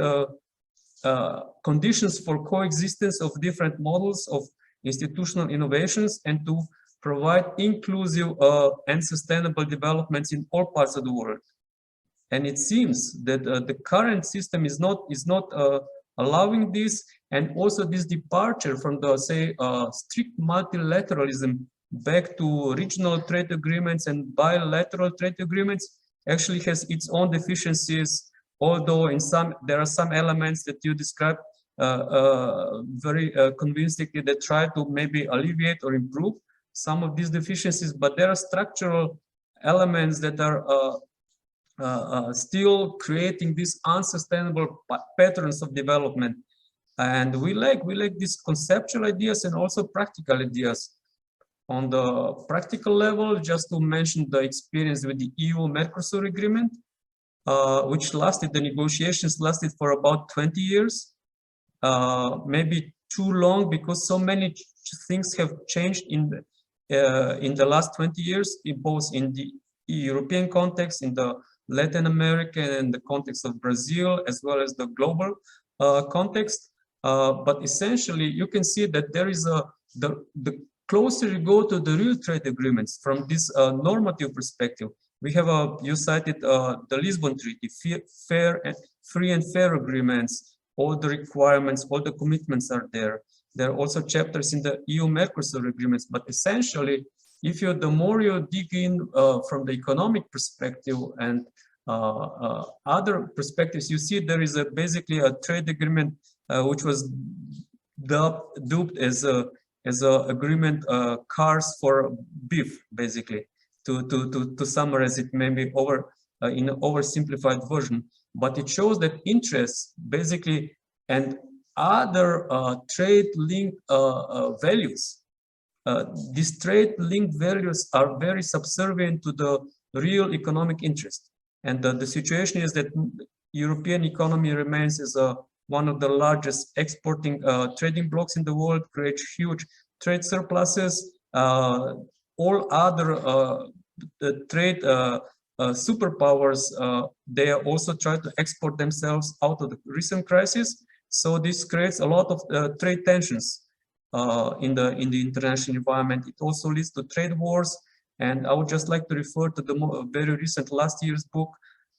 conditions for coexistence of different models of institutional innovations and to provide inclusive and sustainable developments in all parts of the world. And it seems that the current system is not allowing this, and also this departure from the strict multilateralism back to regional trade agreements and bilateral trade agreements actually has its own deficiencies, although there are some elements that you described very convincingly that try to maybe alleviate or improve some of these deficiencies, but there are structural elements that are still creating these unsustainable patterns of development. And we like these conceptual ideas and also practical ideas. On the practical level, just to mention the experience with the EU-Mercosur agreement, which the negotiations lasted for about 20 years, maybe too long because so many things have changed in the last 20 years, both in the European context, in the Latin American and the context of Brazil, as well as the global context. But essentially, you can see that there is a the closer you go to the real trade agreements from this normative perspective, we have you cited the Lisbon Treaty, free and fair agreements, all the requirements, all the commitments are there. There are also chapters in the EU-Mercosur agreements, but essentially, the more you dig in from the economic perspective and other perspectives, you see there is basically a trade agreement which was dubbed as a agreement cars for beef, basically, to summarize it maybe in an oversimplified version. But it shows that interests basically and other trade-linked values. These trade-linked values are very subservient to the real economic interest. And the situation is that European economy remains as one of the largest exporting trading blocks in the world, creates huge trade surpluses. All other trade superpowers, they also try to export themselves out of the recent crisis. So this creates a lot of trade tensions in the international environment. It also leads to trade wars. And I would just like to refer to the very recent last year's book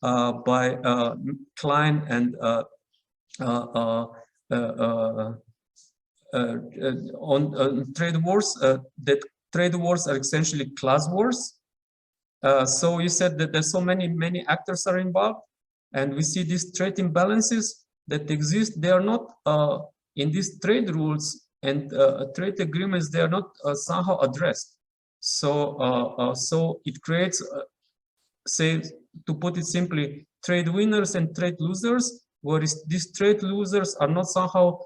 by Klein and on trade wars, that trade wars are essentially class wars. So you said that there's so many actors are involved, and we see these trade imbalances that exist. They are not in these trade rules and trade agreements. They are not somehow addressed. So so it creates, say, to put it simply, trade winners and trade losers, whereas these trade losers are not somehow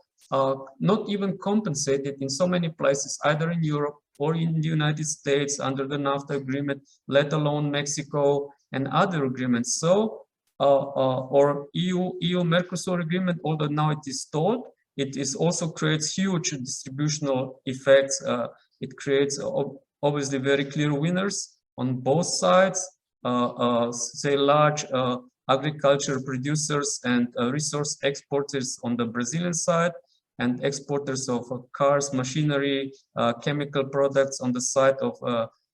not even compensated in so many places, either in Europe or in the United States under the NAFTA agreement, let alone Mexico and other agreements. So, or EU-Mercosur agreement, although now it is stalled, it also creates huge distributional effects. It creates obviously very clear winners on both sides, say large agriculture producers and resource exporters on the Brazilian side, and exporters of cars, machinery, chemical products on the side of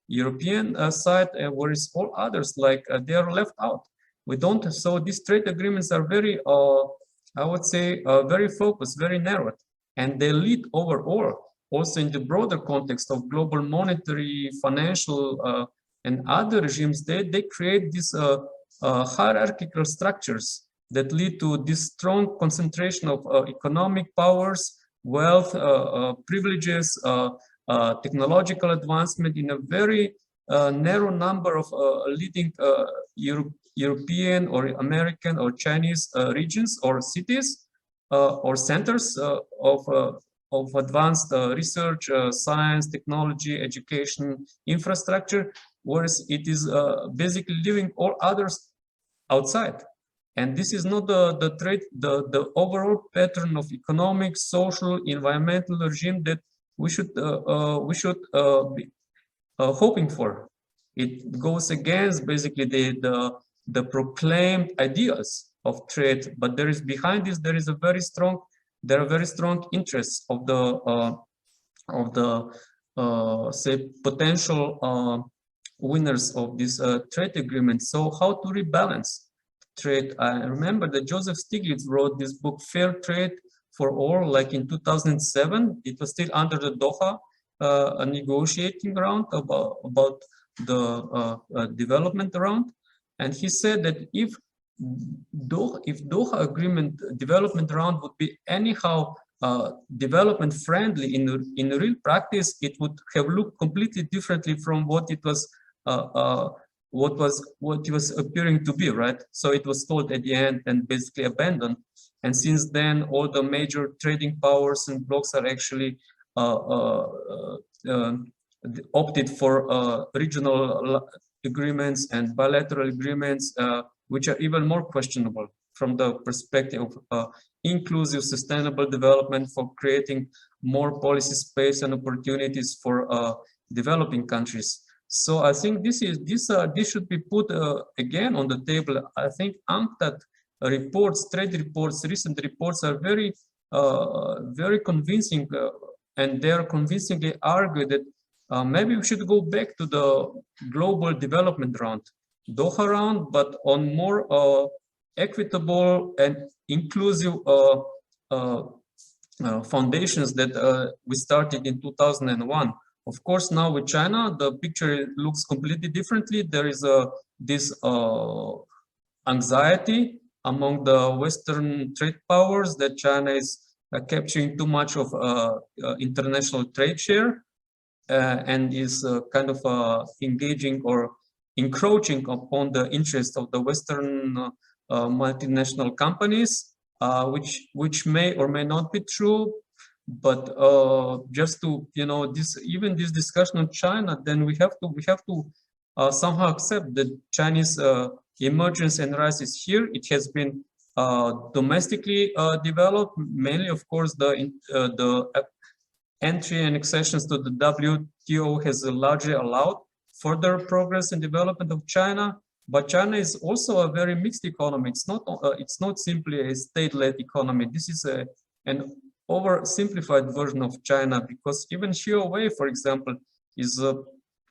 European side, whereas all others, like they are left out. We don't. So these trade agreements are very, I would say, very focused, very narrowed, and they lead overall, also in the broader context of global monetary, financial, and other regimes. They create these hierarchical structures that lead to this strong concentration of economic powers, wealth, privileges, technological advancement in a very narrow number of leading European or American or Chinese regions or cities or centers of advanced research, science, technology, education, infrastructure, whereas it is basically leaving all others outside. And this is not the overall pattern of economic, social, environmental regime that we should be hoping for. It goes against basically the proclaimed ideas of trade, but there is behind this there are very strong interests of the say potential winners of this trade agreement. So how to rebalance trade? I remember that Joseph Stiglitz wrote this book, Fair Trade for All, like in 2007. It was still under the Doha negotiating round about the development round, and he said that if Doha agreement development round would be anyhow development friendly in real practice, it would have looked completely differently from what it was what it was appearing to be, right? So it was told at the end and basically abandoned. And since then, all the major trading powers and blocks are actually opted for regional agreements and bilateral agreements, which are even more questionable from the perspective of inclusive, sustainable development, for creating more policy space and opportunities for developing countries. So I think this should be put again on the table. I think UNCTAD reports, trade reports, recent reports are very convincing and they are convincingly argue that maybe we should go back to the global development round, Doha round, but on more equitable and inclusive foundations that we started in 2001. Of course, now with China, the picture looks completely differently. There is this anxiety among the Western trade powers that China is capturing too much of international trade share and is kind of engaging or encroaching upon the interests of the Western multinational companies, which may or may not be true. But just to even this discussion on China, then we have to somehow accept that Chinese emergence and rise is here. It has been domestically developed, mainly, of course, the entry and accessions to the WTO has largely allowed further progress and development of China. But China is also a very mixed economy. It's not simply a state-led economy. This is an oversimplified version of China, because even Huawei, for example, is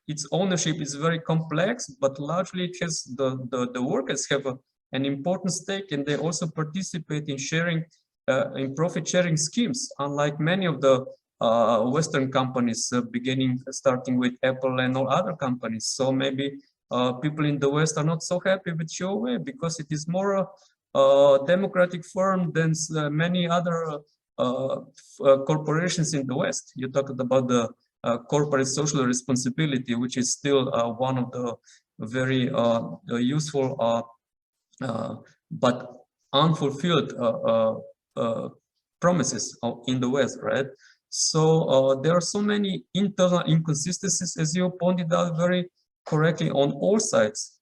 its ownership is very complex, but largely it has the workers have an important stake, and they also participate in sharing in profit sharing schemes, unlike many of the Western companies, starting with Apple and all other companies. So maybe people in the West are not so happy with Huawei because it is more democratic firm than many other corporations in the West. You talked about the corporate social responsibility, which is still one of the very useful but unfulfilled promises in the West, right? So there are so many internal inconsistencies, as you pointed out very correctly, on all sides.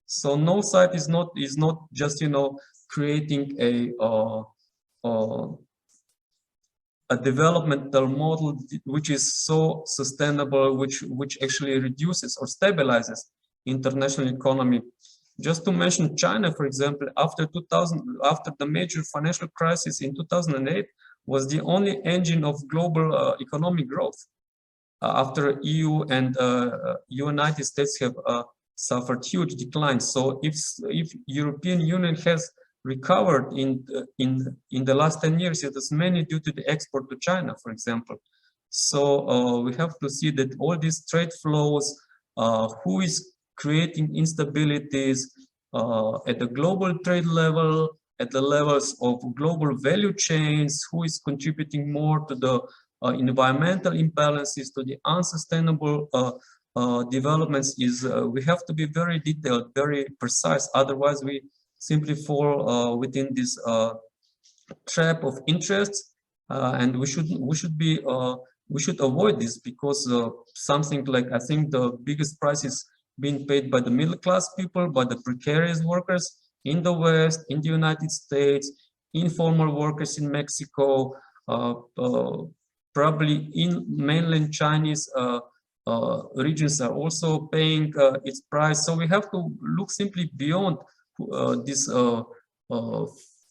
So no side is not just creating a developmental model which is so sustainable, which actually reduces or stabilizes international economy. Just to mention China, for example, after the major financial crisis in 2008, was the only engine of global economic growth. After EU and United States have suffered huge declines. So if European Union has recovered in the last 10 years, it is mainly due to the export to China, for example. So we have to see that all these trade flows, who is creating instabilities at the global trade level, at the levels of global value chains, who is contributing more to the environmental imbalances, to the unsustainable developments, we have to be very detailed, very precise. Otherwise, we simply fall within this trap of interests, and we should avoid this, because something like, I think the biggest price is being paid by the middle class people, by the precarious workers in the West, in the United States, informal workers in Mexico, probably in mainland Chinese regions are also paying its price. So we have to look simply beyond this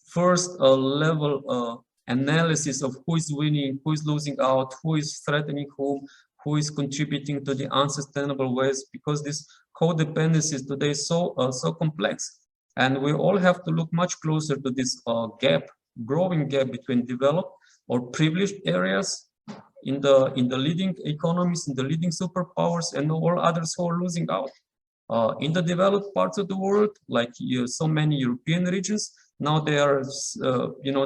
first level analysis of who is winning, who is losing out, who is threatening who is contributing to the unsustainable ways, because this codependencies today is so complex. And we all have to look much closer to this growing gap between developed or privileged areas in the leading economies, in the leading superpowers, and all others who are losing out. In the developed parts of the world, like so many European regions, now they are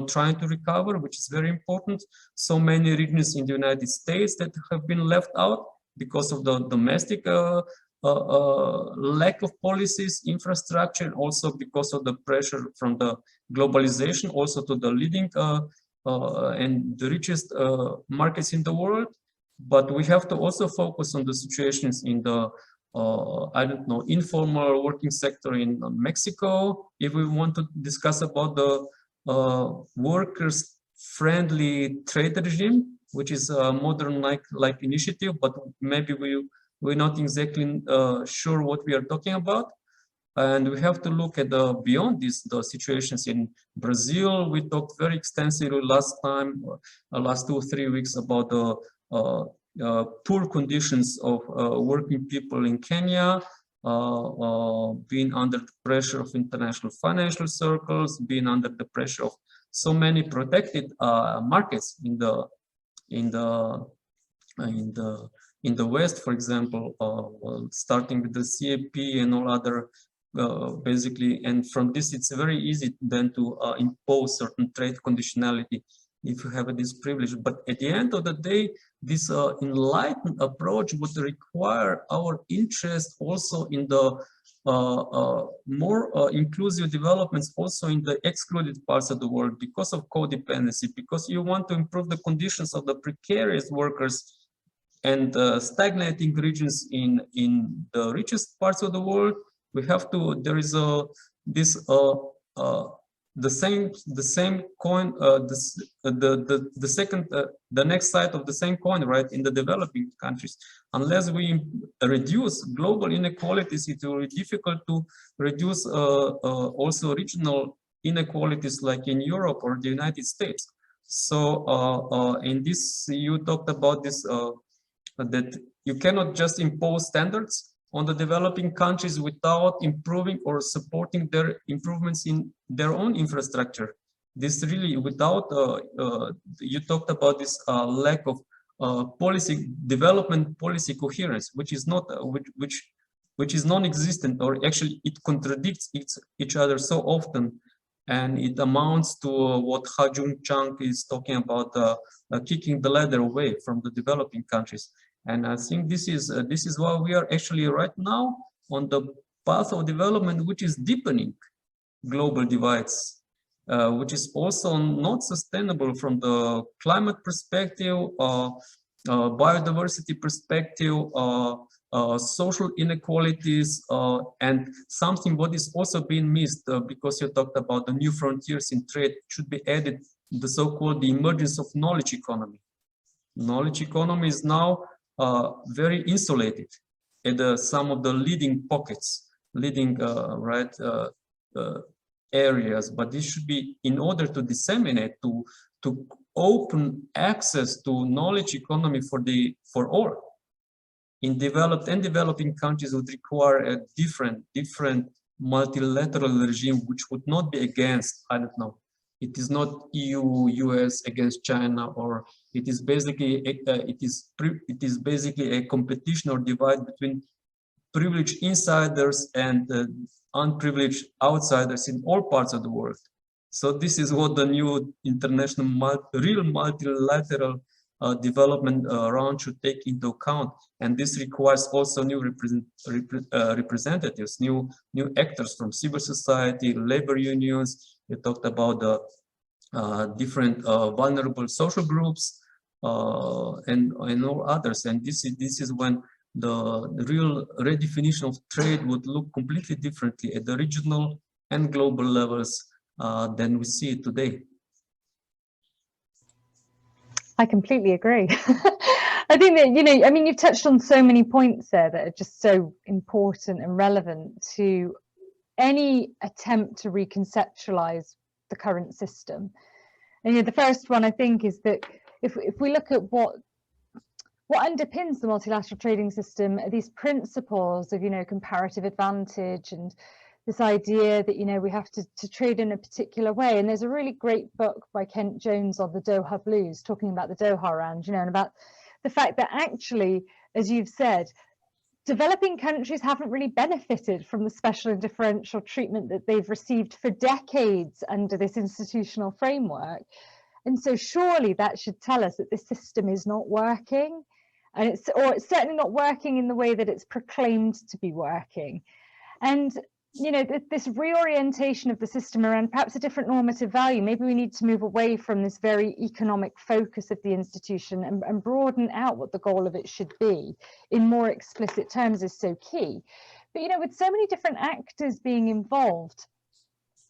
trying to recover, which is very important. So many regions in the United States that have been left out because of the domestic lack of policies, infrastructure, and also because of the pressure from the globalization, also to the leading and the richest markets in the world. But we have to also focus on the situations in the informal working sector in Mexico. If we want to discuss about the workers-friendly trade regime, which is a modern like initiative, but maybe we're not exactly sure what we are talking about. And we have to look at the beyond this, the situations in Brazil. We talked very extensively last time, last 2 or 3 weeks, about the poor conditions of working people in Kenya, being under the pressure of international financial circles, being under the pressure of so many protected markets in the West, for example, starting with the CAP and all other. Basically, and from this, it's very easy then to impose certain trade conditionality if you have this privilege. But at the end of the day, this enlightened approach would require our interest also in the more inclusive developments also in the excluded parts of the world because of codependency, because you want to improve the conditions of the precarious workers and stagnating regions in the richest parts of the world. We have to, there is the same coin, the next side of the same coin, right, in the developing countries. Unless we reduce global inequalities, it will be difficult to reduce also regional inequalities like in Europe or the United States. So in this, you talked about this, that you cannot just impose standards on the developing countries without improving or supporting their improvements in their own infrastructure. This really, without, you talked about this lack of development policy coherence, which is not, which is non-existent, or actually it contradicts each other so often. And it amounts to what Ha-Jung Chang is talking about, kicking the ladder away from the developing countries. And I think this is why we are actually right now on the path of development, which is deepening global divides, which is also not sustainable from the climate perspective, biodiversity perspective, social inequalities, and something what is also being missed, because you talked about the new frontiers in trade, should be added the so-called the emergence of knowledge economy. Knowledge economy is now very insulated at some of the leading pockets, leading areas, but this should be, in order to disseminate, to open access to knowledge economy for all. In developed and developing countries would require a different multilateral regime, which would not be against, I don't know, it is not EU, US against China, or it is basically a competition or divide between privileged insiders and unprivileged outsiders in all parts of the world. So this is what the new international real multilateral development round should take into account, and this requires also new representatives, new actors from civil society, labor unions. You talked about the different vulnerable social groups and all others, and this is when the real redefinition of trade would look completely differently at the regional and global levels than we see it today. I completely agree. I think that, I mean, you've touched on so many points there that are just so important and relevant to any attempt to reconceptualize the current system. And the first one, I think, is that if we look at what underpins the multilateral trading system are these principles of, comparative advantage, and this idea that, we have to trade in a particular way. And there's a really great book by Kent Jones on the Doha Blues, talking about the Doha round, and about the fact that actually, as you've said, developing countries haven't really benefited from the special and differential treatment that they've received for decades under this institutional framework. And so surely that should tell us that this system is not working, and it's certainly not working in the way that it's proclaimed to be working. And this reorientation of the system around perhaps a different normative value, maybe we need to move away from this very economic focus of the institution and broaden out what the goal of it should be in more explicit terms is so key. But with so many different actors being involved,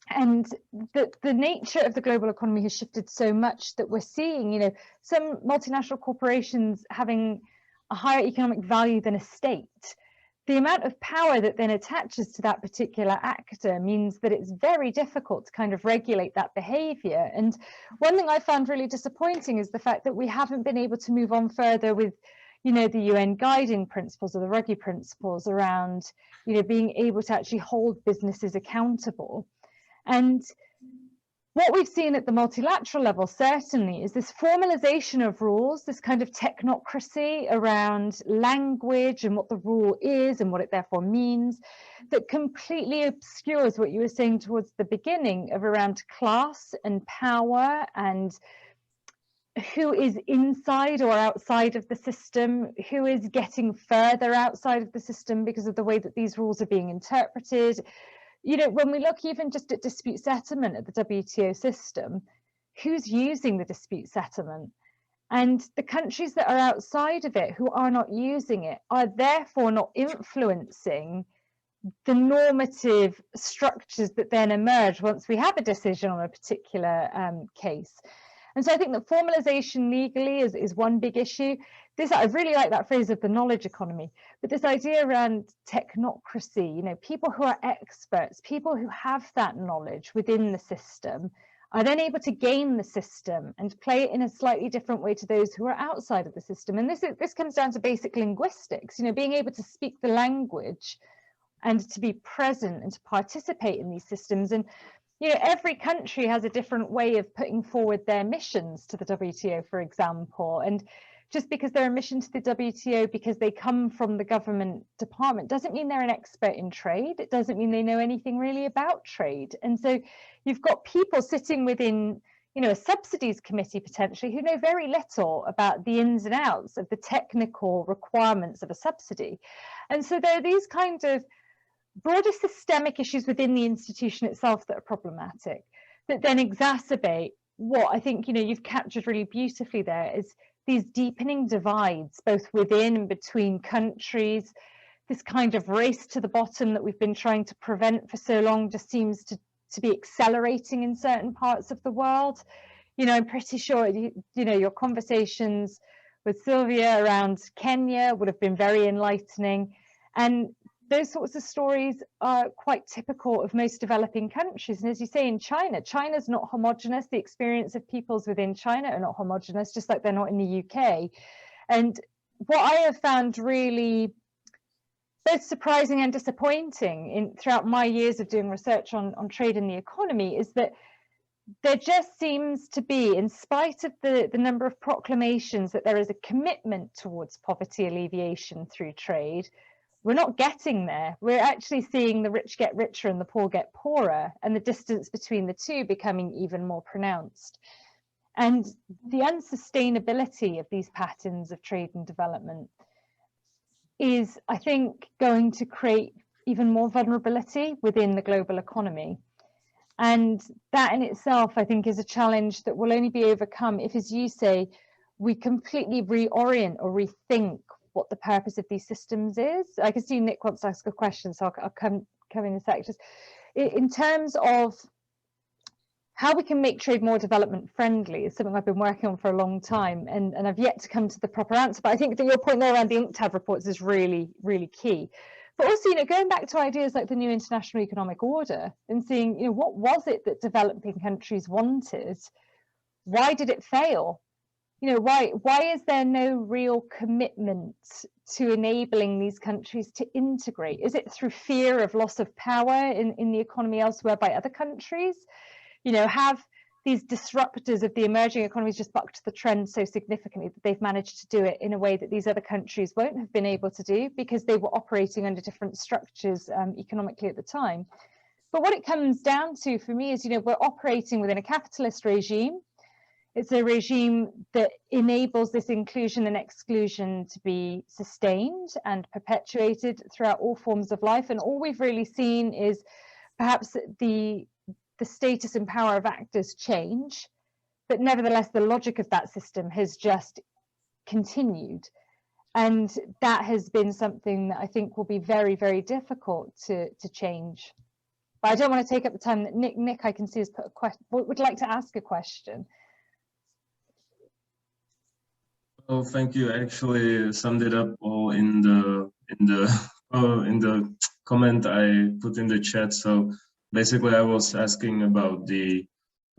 and the nature of the global economy has shifted so much that we're seeing some multinational corporations having a higher economic value than a state. the amount of power that then attaches to that particular actor means that it's very difficult to kind of regulate that behavior. And one thing I found really disappointing is the fact that we haven't been able to move on further with, you know, the UN guiding principles or the Ruggie principles around, you know, being able to actually hold businesses accountable. And what we've seen at the multilateral level certainly is this formalization of rules, this kind of technocracy around language and what the rule is and what it therefore means, that completely obscures what you were saying towards the beginning of around class and power and who is inside or outside of the system, who is getting further outside of the system because of the way that these rules are being interpreted. You know, when we look even just at dispute settlement at the WTO system, who's using the dispute settlement? And the countries that are outside of it who are not using it are therefore not influencing the normative structures that then emerge once we have a decision on a particular case. And so I think that formalization legally is one big issue. This, I really like that phrase of the knowledge economy, but this idea around technocracy, you know, people who are experts, people who have that knowledge within the system are then able to game the system and play it in a slightly different way to those who are outside of the system. And this comes down to basic linguistics, you know, being able to speak the language and to be present and to participate in these systems. And you know, every country has a different way of putting forward their missions to the WTO, for example. And just because they're a mission to the WTO because they come from the government department doesn't mean they're an expert in trade. It doesn't mean they know anything really about trade. And so you've got people sitting within, you know, a subsidies committee potentially who know very little about the ins and outs of the technical requirements of a subsidy. And so there are these kind of broader systemic issues within the institution itself that are problematic, that then exacerbate what I think, you know, you've captured really beautifully there is these deepening divides, both within and between countries. This kind of race to the bottom that we've been trying to prevent for so long just seems to be accelerating in certain parts of the world. You know, I'm pretty sure, you know, your conversations with Sylvia around Kenya would have been very enlightening. And those sorts of stories are quite typical of most developing countries. And as you say, in China, China's not homogenous. The experience of peoples within China are not homogenous, just like they're not in the UK. And what I have found really both surprising and disappointing throughout my years of doing research on trade and the economy is that there just seems to be, in spite of the number of proclamations that there is a commitment towards poverty alleviation through trade, we're not getting there. We're actually seeing the rich get richer and the poor get poorer, and the distance between the two becoming even more pronounced. And the unsustainability of these patterns of trade and development is, I think, going to create even more vulnerability within the global economy. And that in itself, I think, is a challenge that will only be overcome if, as you say, we completely reorient or rethink what the purpose of these systems is. I can see Nick wants to ask a question, so I'll come in a sec. Just in terms of how we can make trade more development friendly is something I've been working on for a long time, and I've yet to come to the proper answer. But I think that your point there around the UNCTAD reports is really, really key. But also, you know, going back to ideas like the new international economic order and seeing, you know, what was it that developing countries wanted? Why did it fail? You know, why is there no real commitment to enabling these countries to integrate? Is it through fear of loss of power in the economy elsewhere by other countries? You know, have these disruptors of the emerging economies just bucked the trend so significantly that they've managed to do it in a way that these other countries won't have been able to do because they were operating under different structures economically at the time? But what it comes down to for me is, you know, we're operating within a capitalist regime. It's a regime that enables this inclusion and exclusion to be sustained and perpetuated throughout all forms of life. And all we've really seen is perhaps the status and power of actors change, but nevertheless, the logic of that system has just continued. And that has been something that I think will be very, very difficult to change. But I don't want to take up the time that Nick I can see has put a question, would like to ask a question. Oh, thank you. Actually, summed it up all in the In the comment I put in the chat, so basically I was asking about the,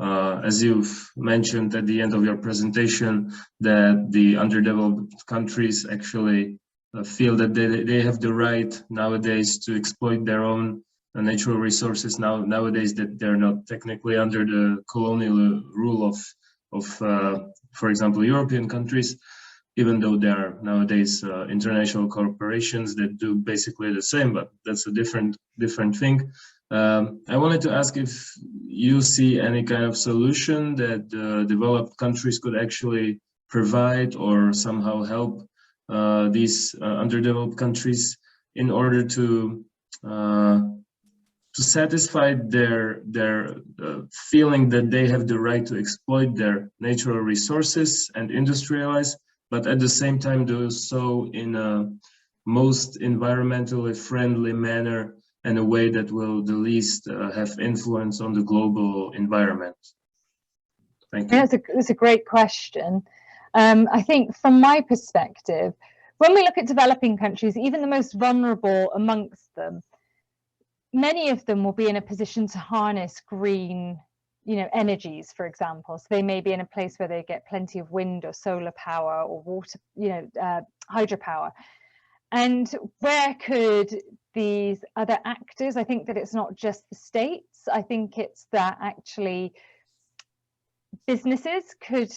as you've mentioned at the end of your presentation, that the underdeveloped countries actually feel that they have the right nowadays to exploit their own natural resources nowadays, that they're not technically under the colonial rule of for example, European countries, even though there are nowadays international corporations that do basically the same, but that's a different thing. I wanted to ask if you see any kind of solution that developed countries could actually provide or somehow help these underdeveloped countries in order to satisfy their feeling that they have the right to exploit their natural resources and industrialize, but at the same time do so in a most environmentally friendly manner and a way that will the least have influence on the global environment. Thank you. Yeah, that's a great question. I think from my perspective, when we look at developing countries, even the most vulnerable amongst them, many of them will be in a position to harness green, energies, for example. So they may be in a place where they get plenty of wind or solar power or water, hydropower. And where could these other actors, I think that it's not just the states, I think it's that actually businesses could,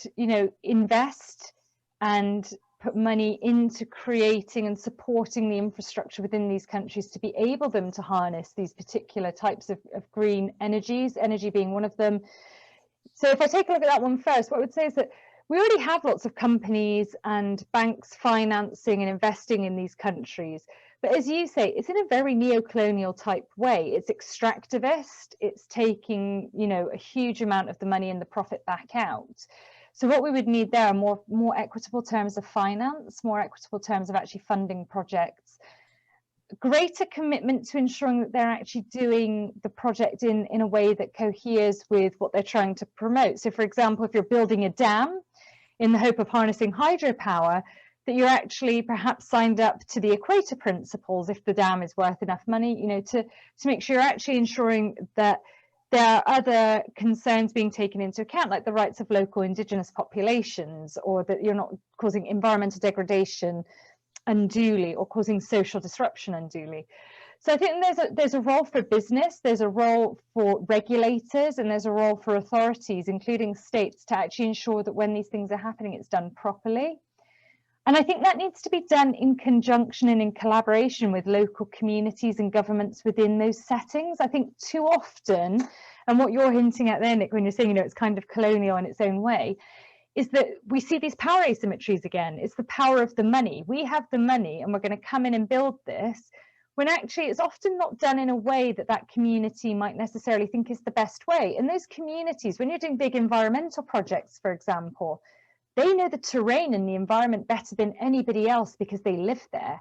invest and put money into creating and supporting the infrastructure within these countries to be able them to harness these particular types of green energies, energy being one of them. So if I take a look at that one first, what I would say is that we already have lots of companies and banks financing and investing in these countries. But as you say, it's in a very neo-colonial type way. It's extractivist. It's taking, a huge amount of the money and the profit back out. So what we would need there are more equitable terms of finance, more equitable terms of actually funding projects, greater commitment to ensuring that they're actually doing the project in a way that coheres with what they're trying to promote. So for example, if you're building a dam in the hope of harnessing hydropower, that you're actually perhaps signed up to the Equator Principles if the dam is worth enough money, to make sure you're actually ensuring that there are other concerns being taken into account, like the rights of local indigenous populations, or that you're not causing environmental degradation unduly or causing social disruption unduly. So I think there's a role for business, there's a role for regulators, and there's a role for authorities, including states, to actually ensure that when these things are happening, it's done properly. And I think that needs to be done in conjunction and in collaboration with local communities and governments within those settings. I think too often, and what you're hinting at there, Nick, when you're saying, it's kind of colonial in its own way, is that we see these power asymmetries again. It's the power of the money. We have the money and we're going to come in and build this, when actually it's often not done in a way that that community might necessarily think is the best way. And those communities, when you're doing big environmental projects, for example, they know the terrain and the environment better than anybody else because they live there.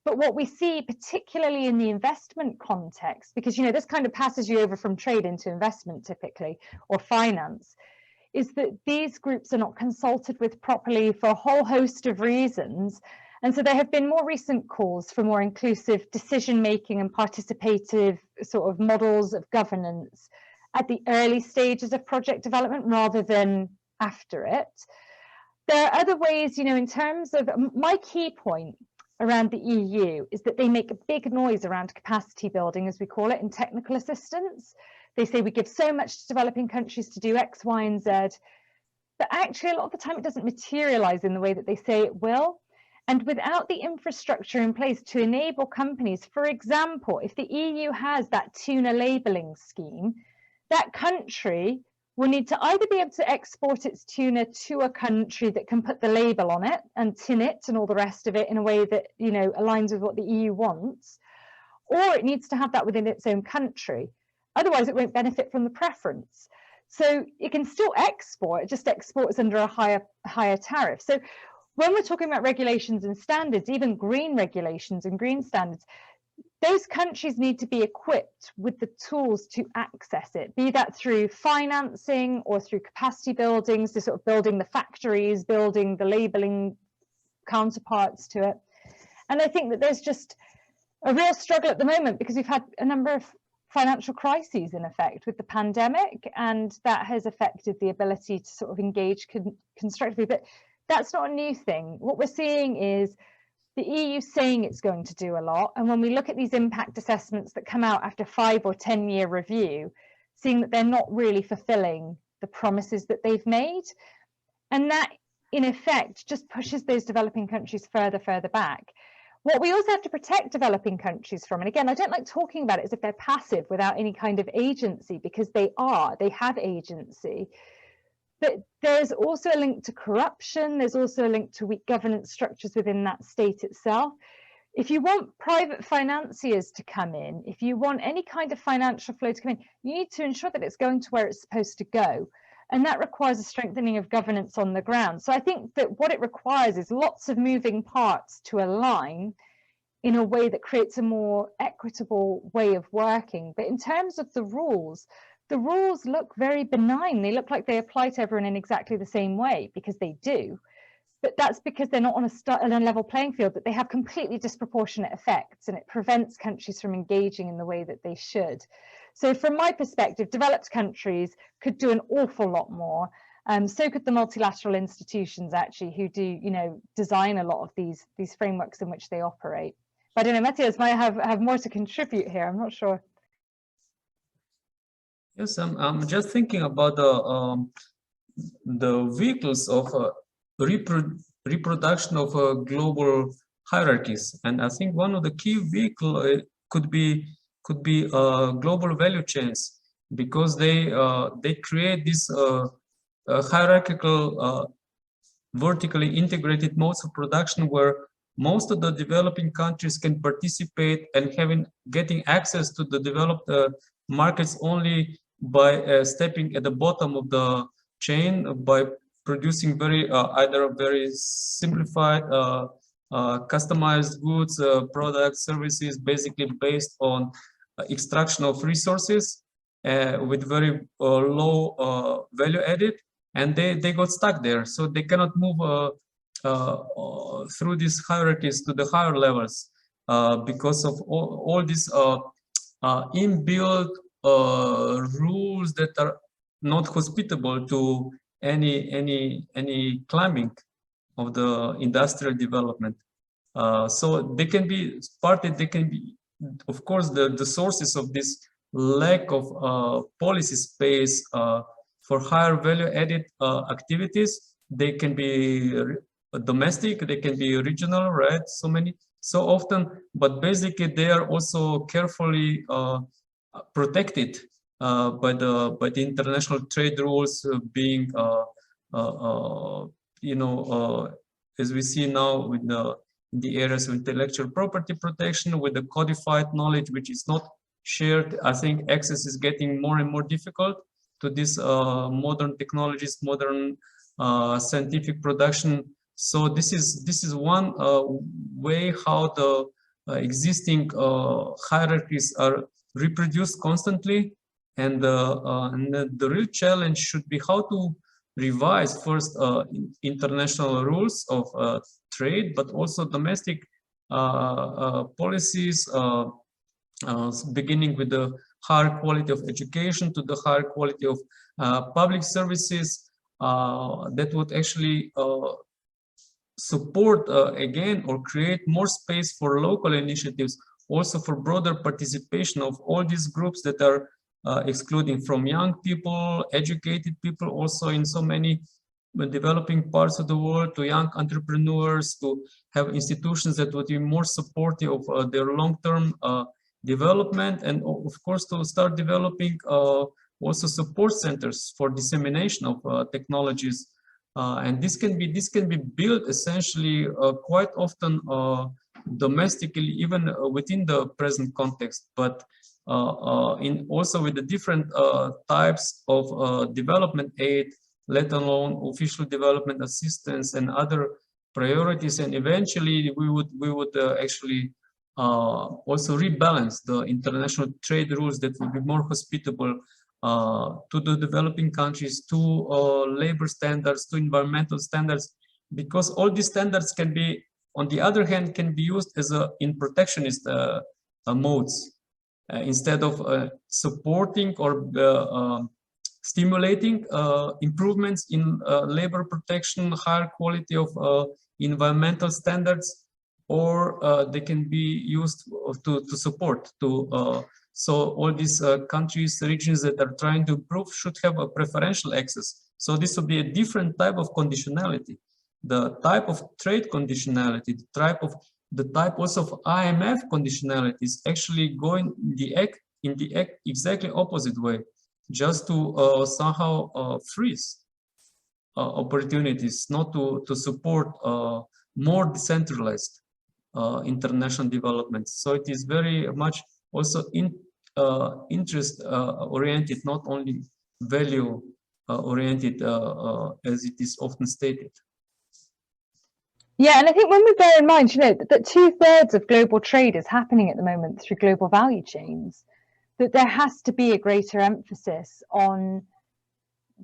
But what we see, particularly in the investment context, because this kind of passes you over from trade into investment typically, or finance, is that these groups are not consulted with properly for a whole host of reasons. And so there have been more recent calls for more inclusive decision-making and participative sort of models of governance at the early stages of project development rather than after it. There are other ways, in terms of my key point around the EU is that they make a big noise around capacity building, as we call it, and technical assistance. They say we give so much to developing countries to do X, Y, and Z, but actually a lot of the time it doesn't materialize in the way that they say it will. And without the infrastructure in place to enable companies, for example, if the EU has that tuna labeling scheme, that country will need to either be able to export its tuna to a country that can put the label on it and tin it and all the rest of it in a way that, aligns with what the EU wants, or it needs to have that within its own country. Otherwise, it won't benefit from the preference. So it can still export, it just exports under a higher tariff. So when we're talking about regulations and standards, even green regulations and green standards, those countries need to be equipped with the tools to access it, be that through financing or through capacity buildings, so sort of building the factories, building the labeling counterparts to it. And I think that there's just a real struggle at the moment because we've had a number of financial crises in effect with the pandemic, and that has affected the ability to sort of engage constructively. But that's not a new thing. What we're seeing is the EU saying it's going to do a lot, and when we look at these impact assessments that come out after 5 or 10 year review, seeing that they're not really fulfilling the promises that they've made, and that in effect just pushes those developing countries further back. What we also have to protect developing countries from, and again, I don't like talking about it as if they're passive without any kind of agency, because they have agency. But there's also a link to corruption. There's also a link to weak governance structures within that state itself. If you want private financiers to come in, if you want any kind of financial flow to come in, you need to ensure that it's going to where it's supposed to go. And that requires a strengthening of governance on the ground. So I think that what it requires is lots of moving parts to align in a way that creates a more equitable way of working. But in terms of the rules look very benign. They look like they apply to everyone in exactly the same way, because they do. But that's because they're not on a level playing field, that they have completely disproportionate effects, and it prevents countries from engaging in the way that they should. So from my perspective, developed countries could do an awful lot more. So could the multilateral institutions, actually, who do, design a lot of these frameworks in which they operate. But I don't know, Matjaz might have more to contribute here. I'm not sure. Yes, I'm just thinking about the vehicles of reproduction of global hierarchies, and I think one of the key vehicles could be global value chains, because they create this hierarchical, vertically integrated modes of production where most of the developing countries can participate and getting access to the developed markets only by stepping at the bottom of the chain, by producing either very simplified, customized goods, products, services, basically based on extraction of resources with very low value added, and they got stuck there, so they cannot move through these hierarchies to the higher levels because of all these inbuilt rules that are not hospitable to any climbing of the industrial development. So they can be of course, the sources of this lack of policy space for higher value added activities. They can be domestic, they can be regional, right? So often, but basically they are also carefully protected by the international trade rules, being as we see now with the areas of intellectual property protection, with the codified knowledge which is not shared. I think access is getting more and more difficult to these modern technologies, modern scientific production. So this is one way how the existing hierarchies are reproduced constantly, and the real challenge should be how to revise first international rules of trade, but also domestic policies, beginning with the higher quality of education to the higher quality of public services that would actually support again, or create more space for local initiatives, also for broader participation of all these groups that are excluding, from young people, educated people, also in so many developing parts of the world, to young entrepreneurs, to have institutions that would be more supportive of their long-term development, and of course to start developing also support centers for dissemination of technologies. And this can be built essentially quite often domestically, even within the present context, but also with the different types of development aid, let alone official development assistance and other priorities. And eventually we would actually also rebalance the international trade rules that would be more hospitable to the developing countries, to labor standards, to environmental standards, because all these standards can be on the other hand, can be used as in protectionist modes instead of supporting or stimulating improvements in labor protection, higher quality of environmental standards, or they can be used to support. So all these countries, regions that are trying to improve should have a preferential access. So this will be a different type of conditionality. The type of trade conditionality, the type also of IMF conditionality is actually going in the exactly opposite way, just to somehow freeze opportunities, not to support more decentralized international development. So it is very much also interest oriented, not only value oriented as it is often stated. Yeah, and I think when we bear in mind, you know, that 2/3 of global trade is happening at the moment through global value chains, that there has to be a greater emphasis on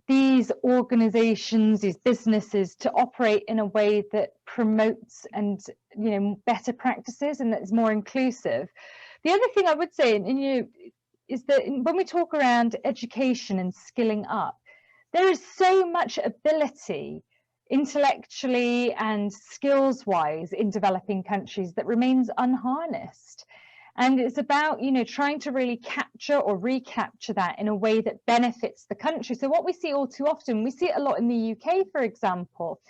these organizations, these businesses, to operate in a way that promotes and, you know, better practices and that is more inclusive. The other thing I would say, and you know, is that when we talk around education and skilling up, there is so much ability intellectually and skills wise in developing countries that remains unharnessed. And it's about, you know, trying to really capture or recapture that in a way that benefits the country. So what we see all too often, we see it a lot in the UK, for example,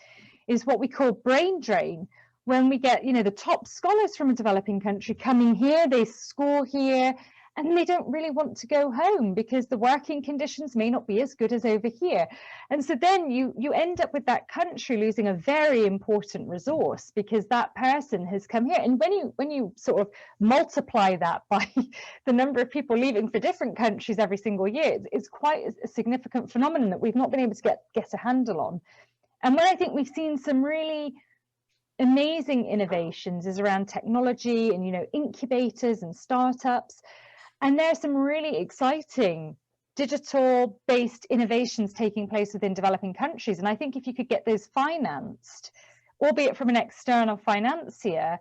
is what we call brain drain. When we get, you know, the top scholars from a developing country coming here, they score here, and they don't really want to go home because the working conditions may not be as good as over here. And so then you end up with that country losing a very important resource because that person has come here. And when you sort of multiply that by the number of people leaving for different countries every single year, it's quite a significant phenomenon that we've not been able to get a handle on. And when I think we've seen some really amazing innovations is around technology and, you know, incubators and startups. And there are some really exciting digital-based innovations taking place within developing countries. And I think if you could get those financed, albeit from an external financier,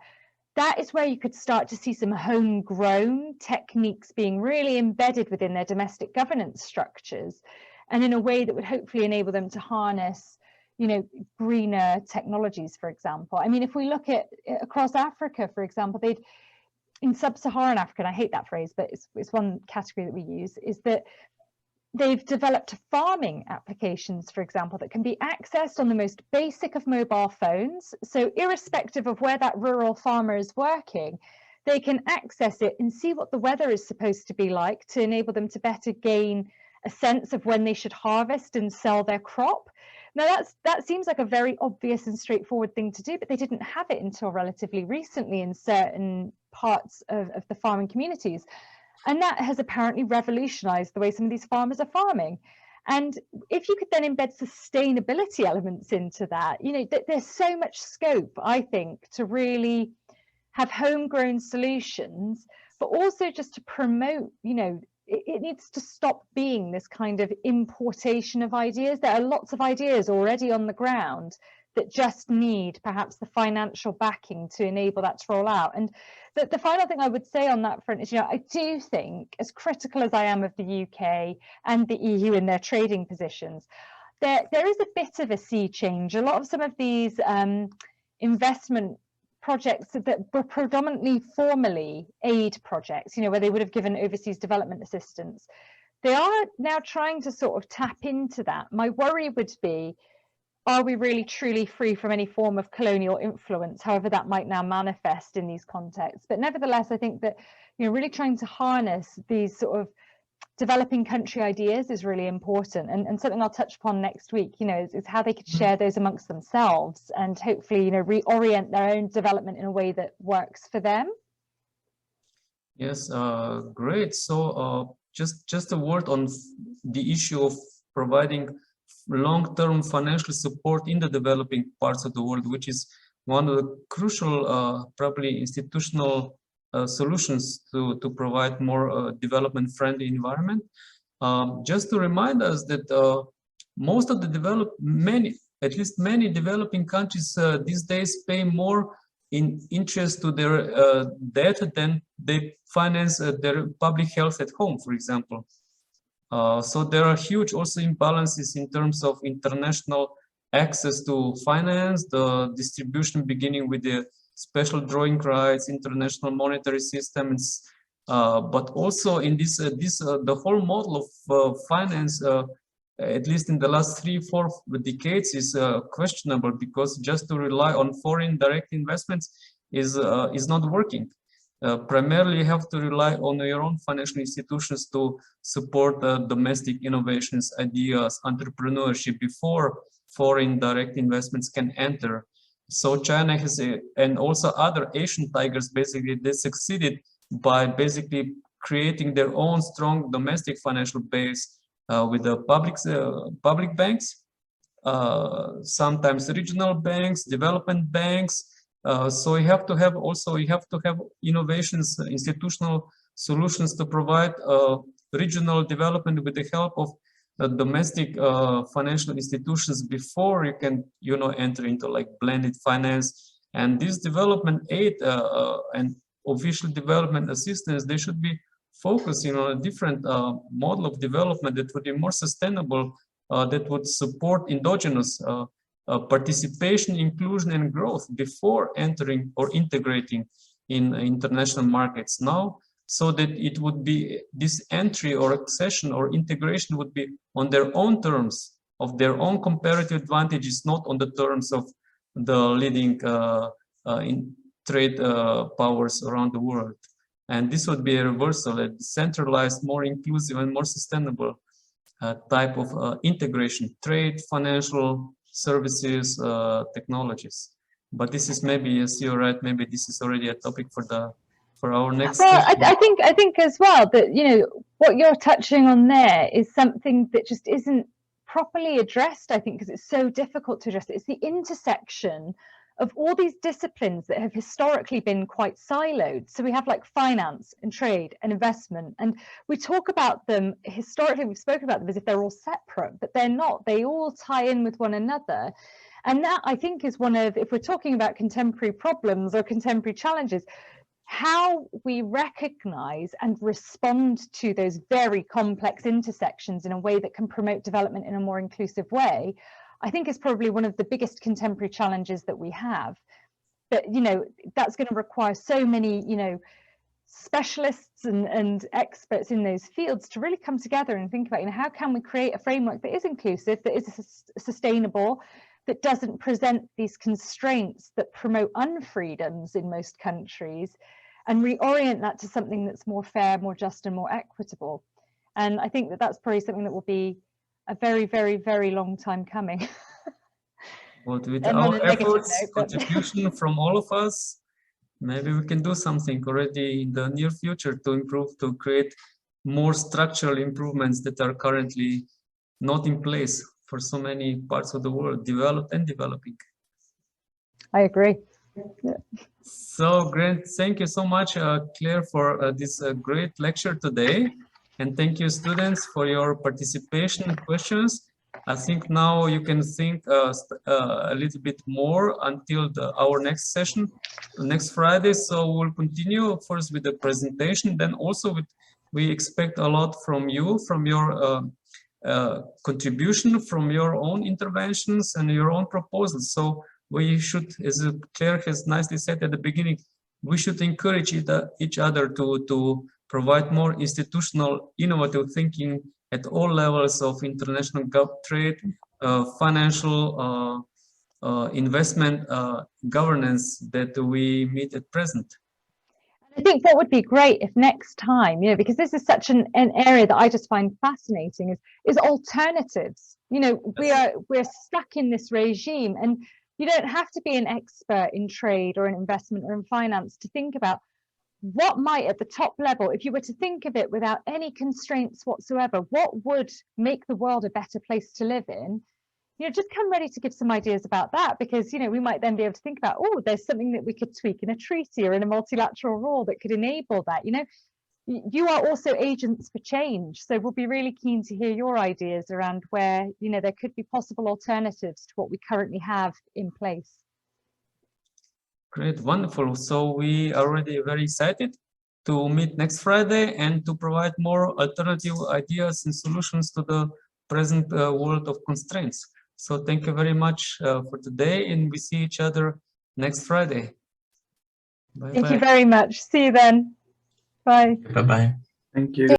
that is where you could start to see some homegrown techniques being really embedded within their domestic governance structures, and in a way that would hopefully enable them to harness, you know, greener technologies, for example. I mean, if we look at across Africa, for example, in sub-Saharan Africa, and I hate that phrase, but it's one category that we use, is that they've developed farming applications, for example, that can be accessed on the most basic of mobile phones. So irrespective of where that rural farmer is working, they can access it and see what the weather is supposed to be like to enable them to better gain a sense of when they should harvest and sell their crop. Now that seems like a very obvious and straightforward thing to do, but they didn't have it until relatively recently in certain parts of the farming communities. And that has apparently revolutionized the way some of these farmers are farming. And if you could then embed sustainability elements into that, you know, there's so much scope, I think, to really have homegrown solutions, but also just to promote, you know, it needs to stop being this kind of importation of ideas. There are lots of ideas already on the ground that just need perhaps the financial backing to enable that to roll out. And the final thing I would say on that front is, you know, I do think, as critical as I am of the UK and the EU in their trading positions, there is a bit of a sea change. A lot of some of these investment projects that were predominantly formally aid projects, you know, where they would have given overseas development assistance, they are now trying to sort of tap into that. My worry would be, are we really truly free from any form of colonial influence, however that might now manifest in these contexts? But nevertheless, I think that, you know, really trying to harness these sort of developing country ideas is really important, and something I'll touch upon next week, you know, is how they could share those amongst themselves and hopefully, you know, reorient their own development in a way that works for them. Yes, great. So just a word on the issue of providing long-term financial support in the developing parts of the world, which is one of the crucial, probably institutional solutions to provide more development-friendly environment. Just to remind us that most of the many developing countries these days pay more in interest to their debt, then they finance their public health at home, for example. So there are huge also imbalances in terms of international access to finance, the distribution beginning with the special drawing rights, international monetary systems, but also in this, the whole model of finance, at least in the last 3-4 decades, is questionable, because just to rely on foreign direct investments is not working. Primarily, you have to rely on your own financial institutions to support domestic innovations, ideas, entrepreneurship before foreign direct investments can enter. So China has, and also other Asian tigers, basically, they succeeded by basically creating their own strong domestic financial base with the public banks, sometimes regional banks, development banks. So you have to have innovations, institutional solutions to provide regional development with the help of domestic financial institutions before you can, enter into like blended finance. And this development aid and official development assistance, they should be focusing on a different model of development that would be more sustainable, that would support endogenous participation, inclusion, and growth before entering or integrating in international markets now, so that it would be this entry or accession or integration would be on their own terms, of their own comparative advantages, not on the terms of the leading in trade powers around the world. And this would be a reversal, a decentralized, more inclusive and more sustainable type of integration, trade, financial services, technologies. But this is maybe, yes, you're right, maybe this is already a topic for our next session. I think as well that, what you're touching on there is something that just isn't properly addressed, I think, because it's so difficult to address. It's the intersection of all these disciplines that have historically been quite siloed. So we have like finance and trade and investment, and we talk about them historically, we've spoken about them as if they're all separate, but they're not. They all tie in with one another. And that, I think, is one of, if we're talking about contemporary problems or contemporary challenges, how we recognize and respond to those very complex intersections in a way that can promote development in a more inclusive way, I think is probably one of the biggest contemporary challenges that we have. But, that's going to require so many, specialists and experts in those fields to really come together and think about, how can we create a framework that is inclusive, that is sustainable, that doesn't present these constraints that promote unfreedoms in most countries, and reorient that to something that's more fair, more just, and more equitable. And I think that that's probably something that will be a very, very, very long time coming. But with our efforts, contribution from all of us, maybe we can do something already in the near future to improve, to create more structural improvements that are currently not in place for so many parts of the world, developed and developing. I agree. Yeah. So great. Thank you so much, Claire, for this great lecture today. And thank you, students, for your participation and questions. I think now you can think a little bit more until our next session, next Friday. So we'll continue first with the presentation, then also we expect a lot from you, from your contribution, from your own interventions and your own proposals. So we should, as Claire has nicely said at the beginning, we should encourage each other to provide more institutional, innovative thinking at all levels of international trade, financial, investment, governance that we meet at present. I think what would be great if next time, because this is such an area that I just find fascinating, is alternatives. We're stuck in this regime, and you don't have to be an expert in trade or in investment or in finance to think about what might, at the top level, if you were to think of it without any constraints whatsoever, what would make the world a better place to live in? Just come ready to give some ideas about that, because, we might then be able to think about, oh, there's something that we could tweak in a treaty or in a multilateral rule that could enable that. You are also agents for change. So we'll be really keen to hear your ideas around where, there could be possible alternatives to what we currently have in place. Great, wonderful. So we are already very excited to meet next Friday and to provide more alternative ideas and solutions to the present world of constraints. So thank you very much for today, and we see each other next Friday. Bye-bye. Thank you very much. See you then. Bye. Bye-bye. Thank you.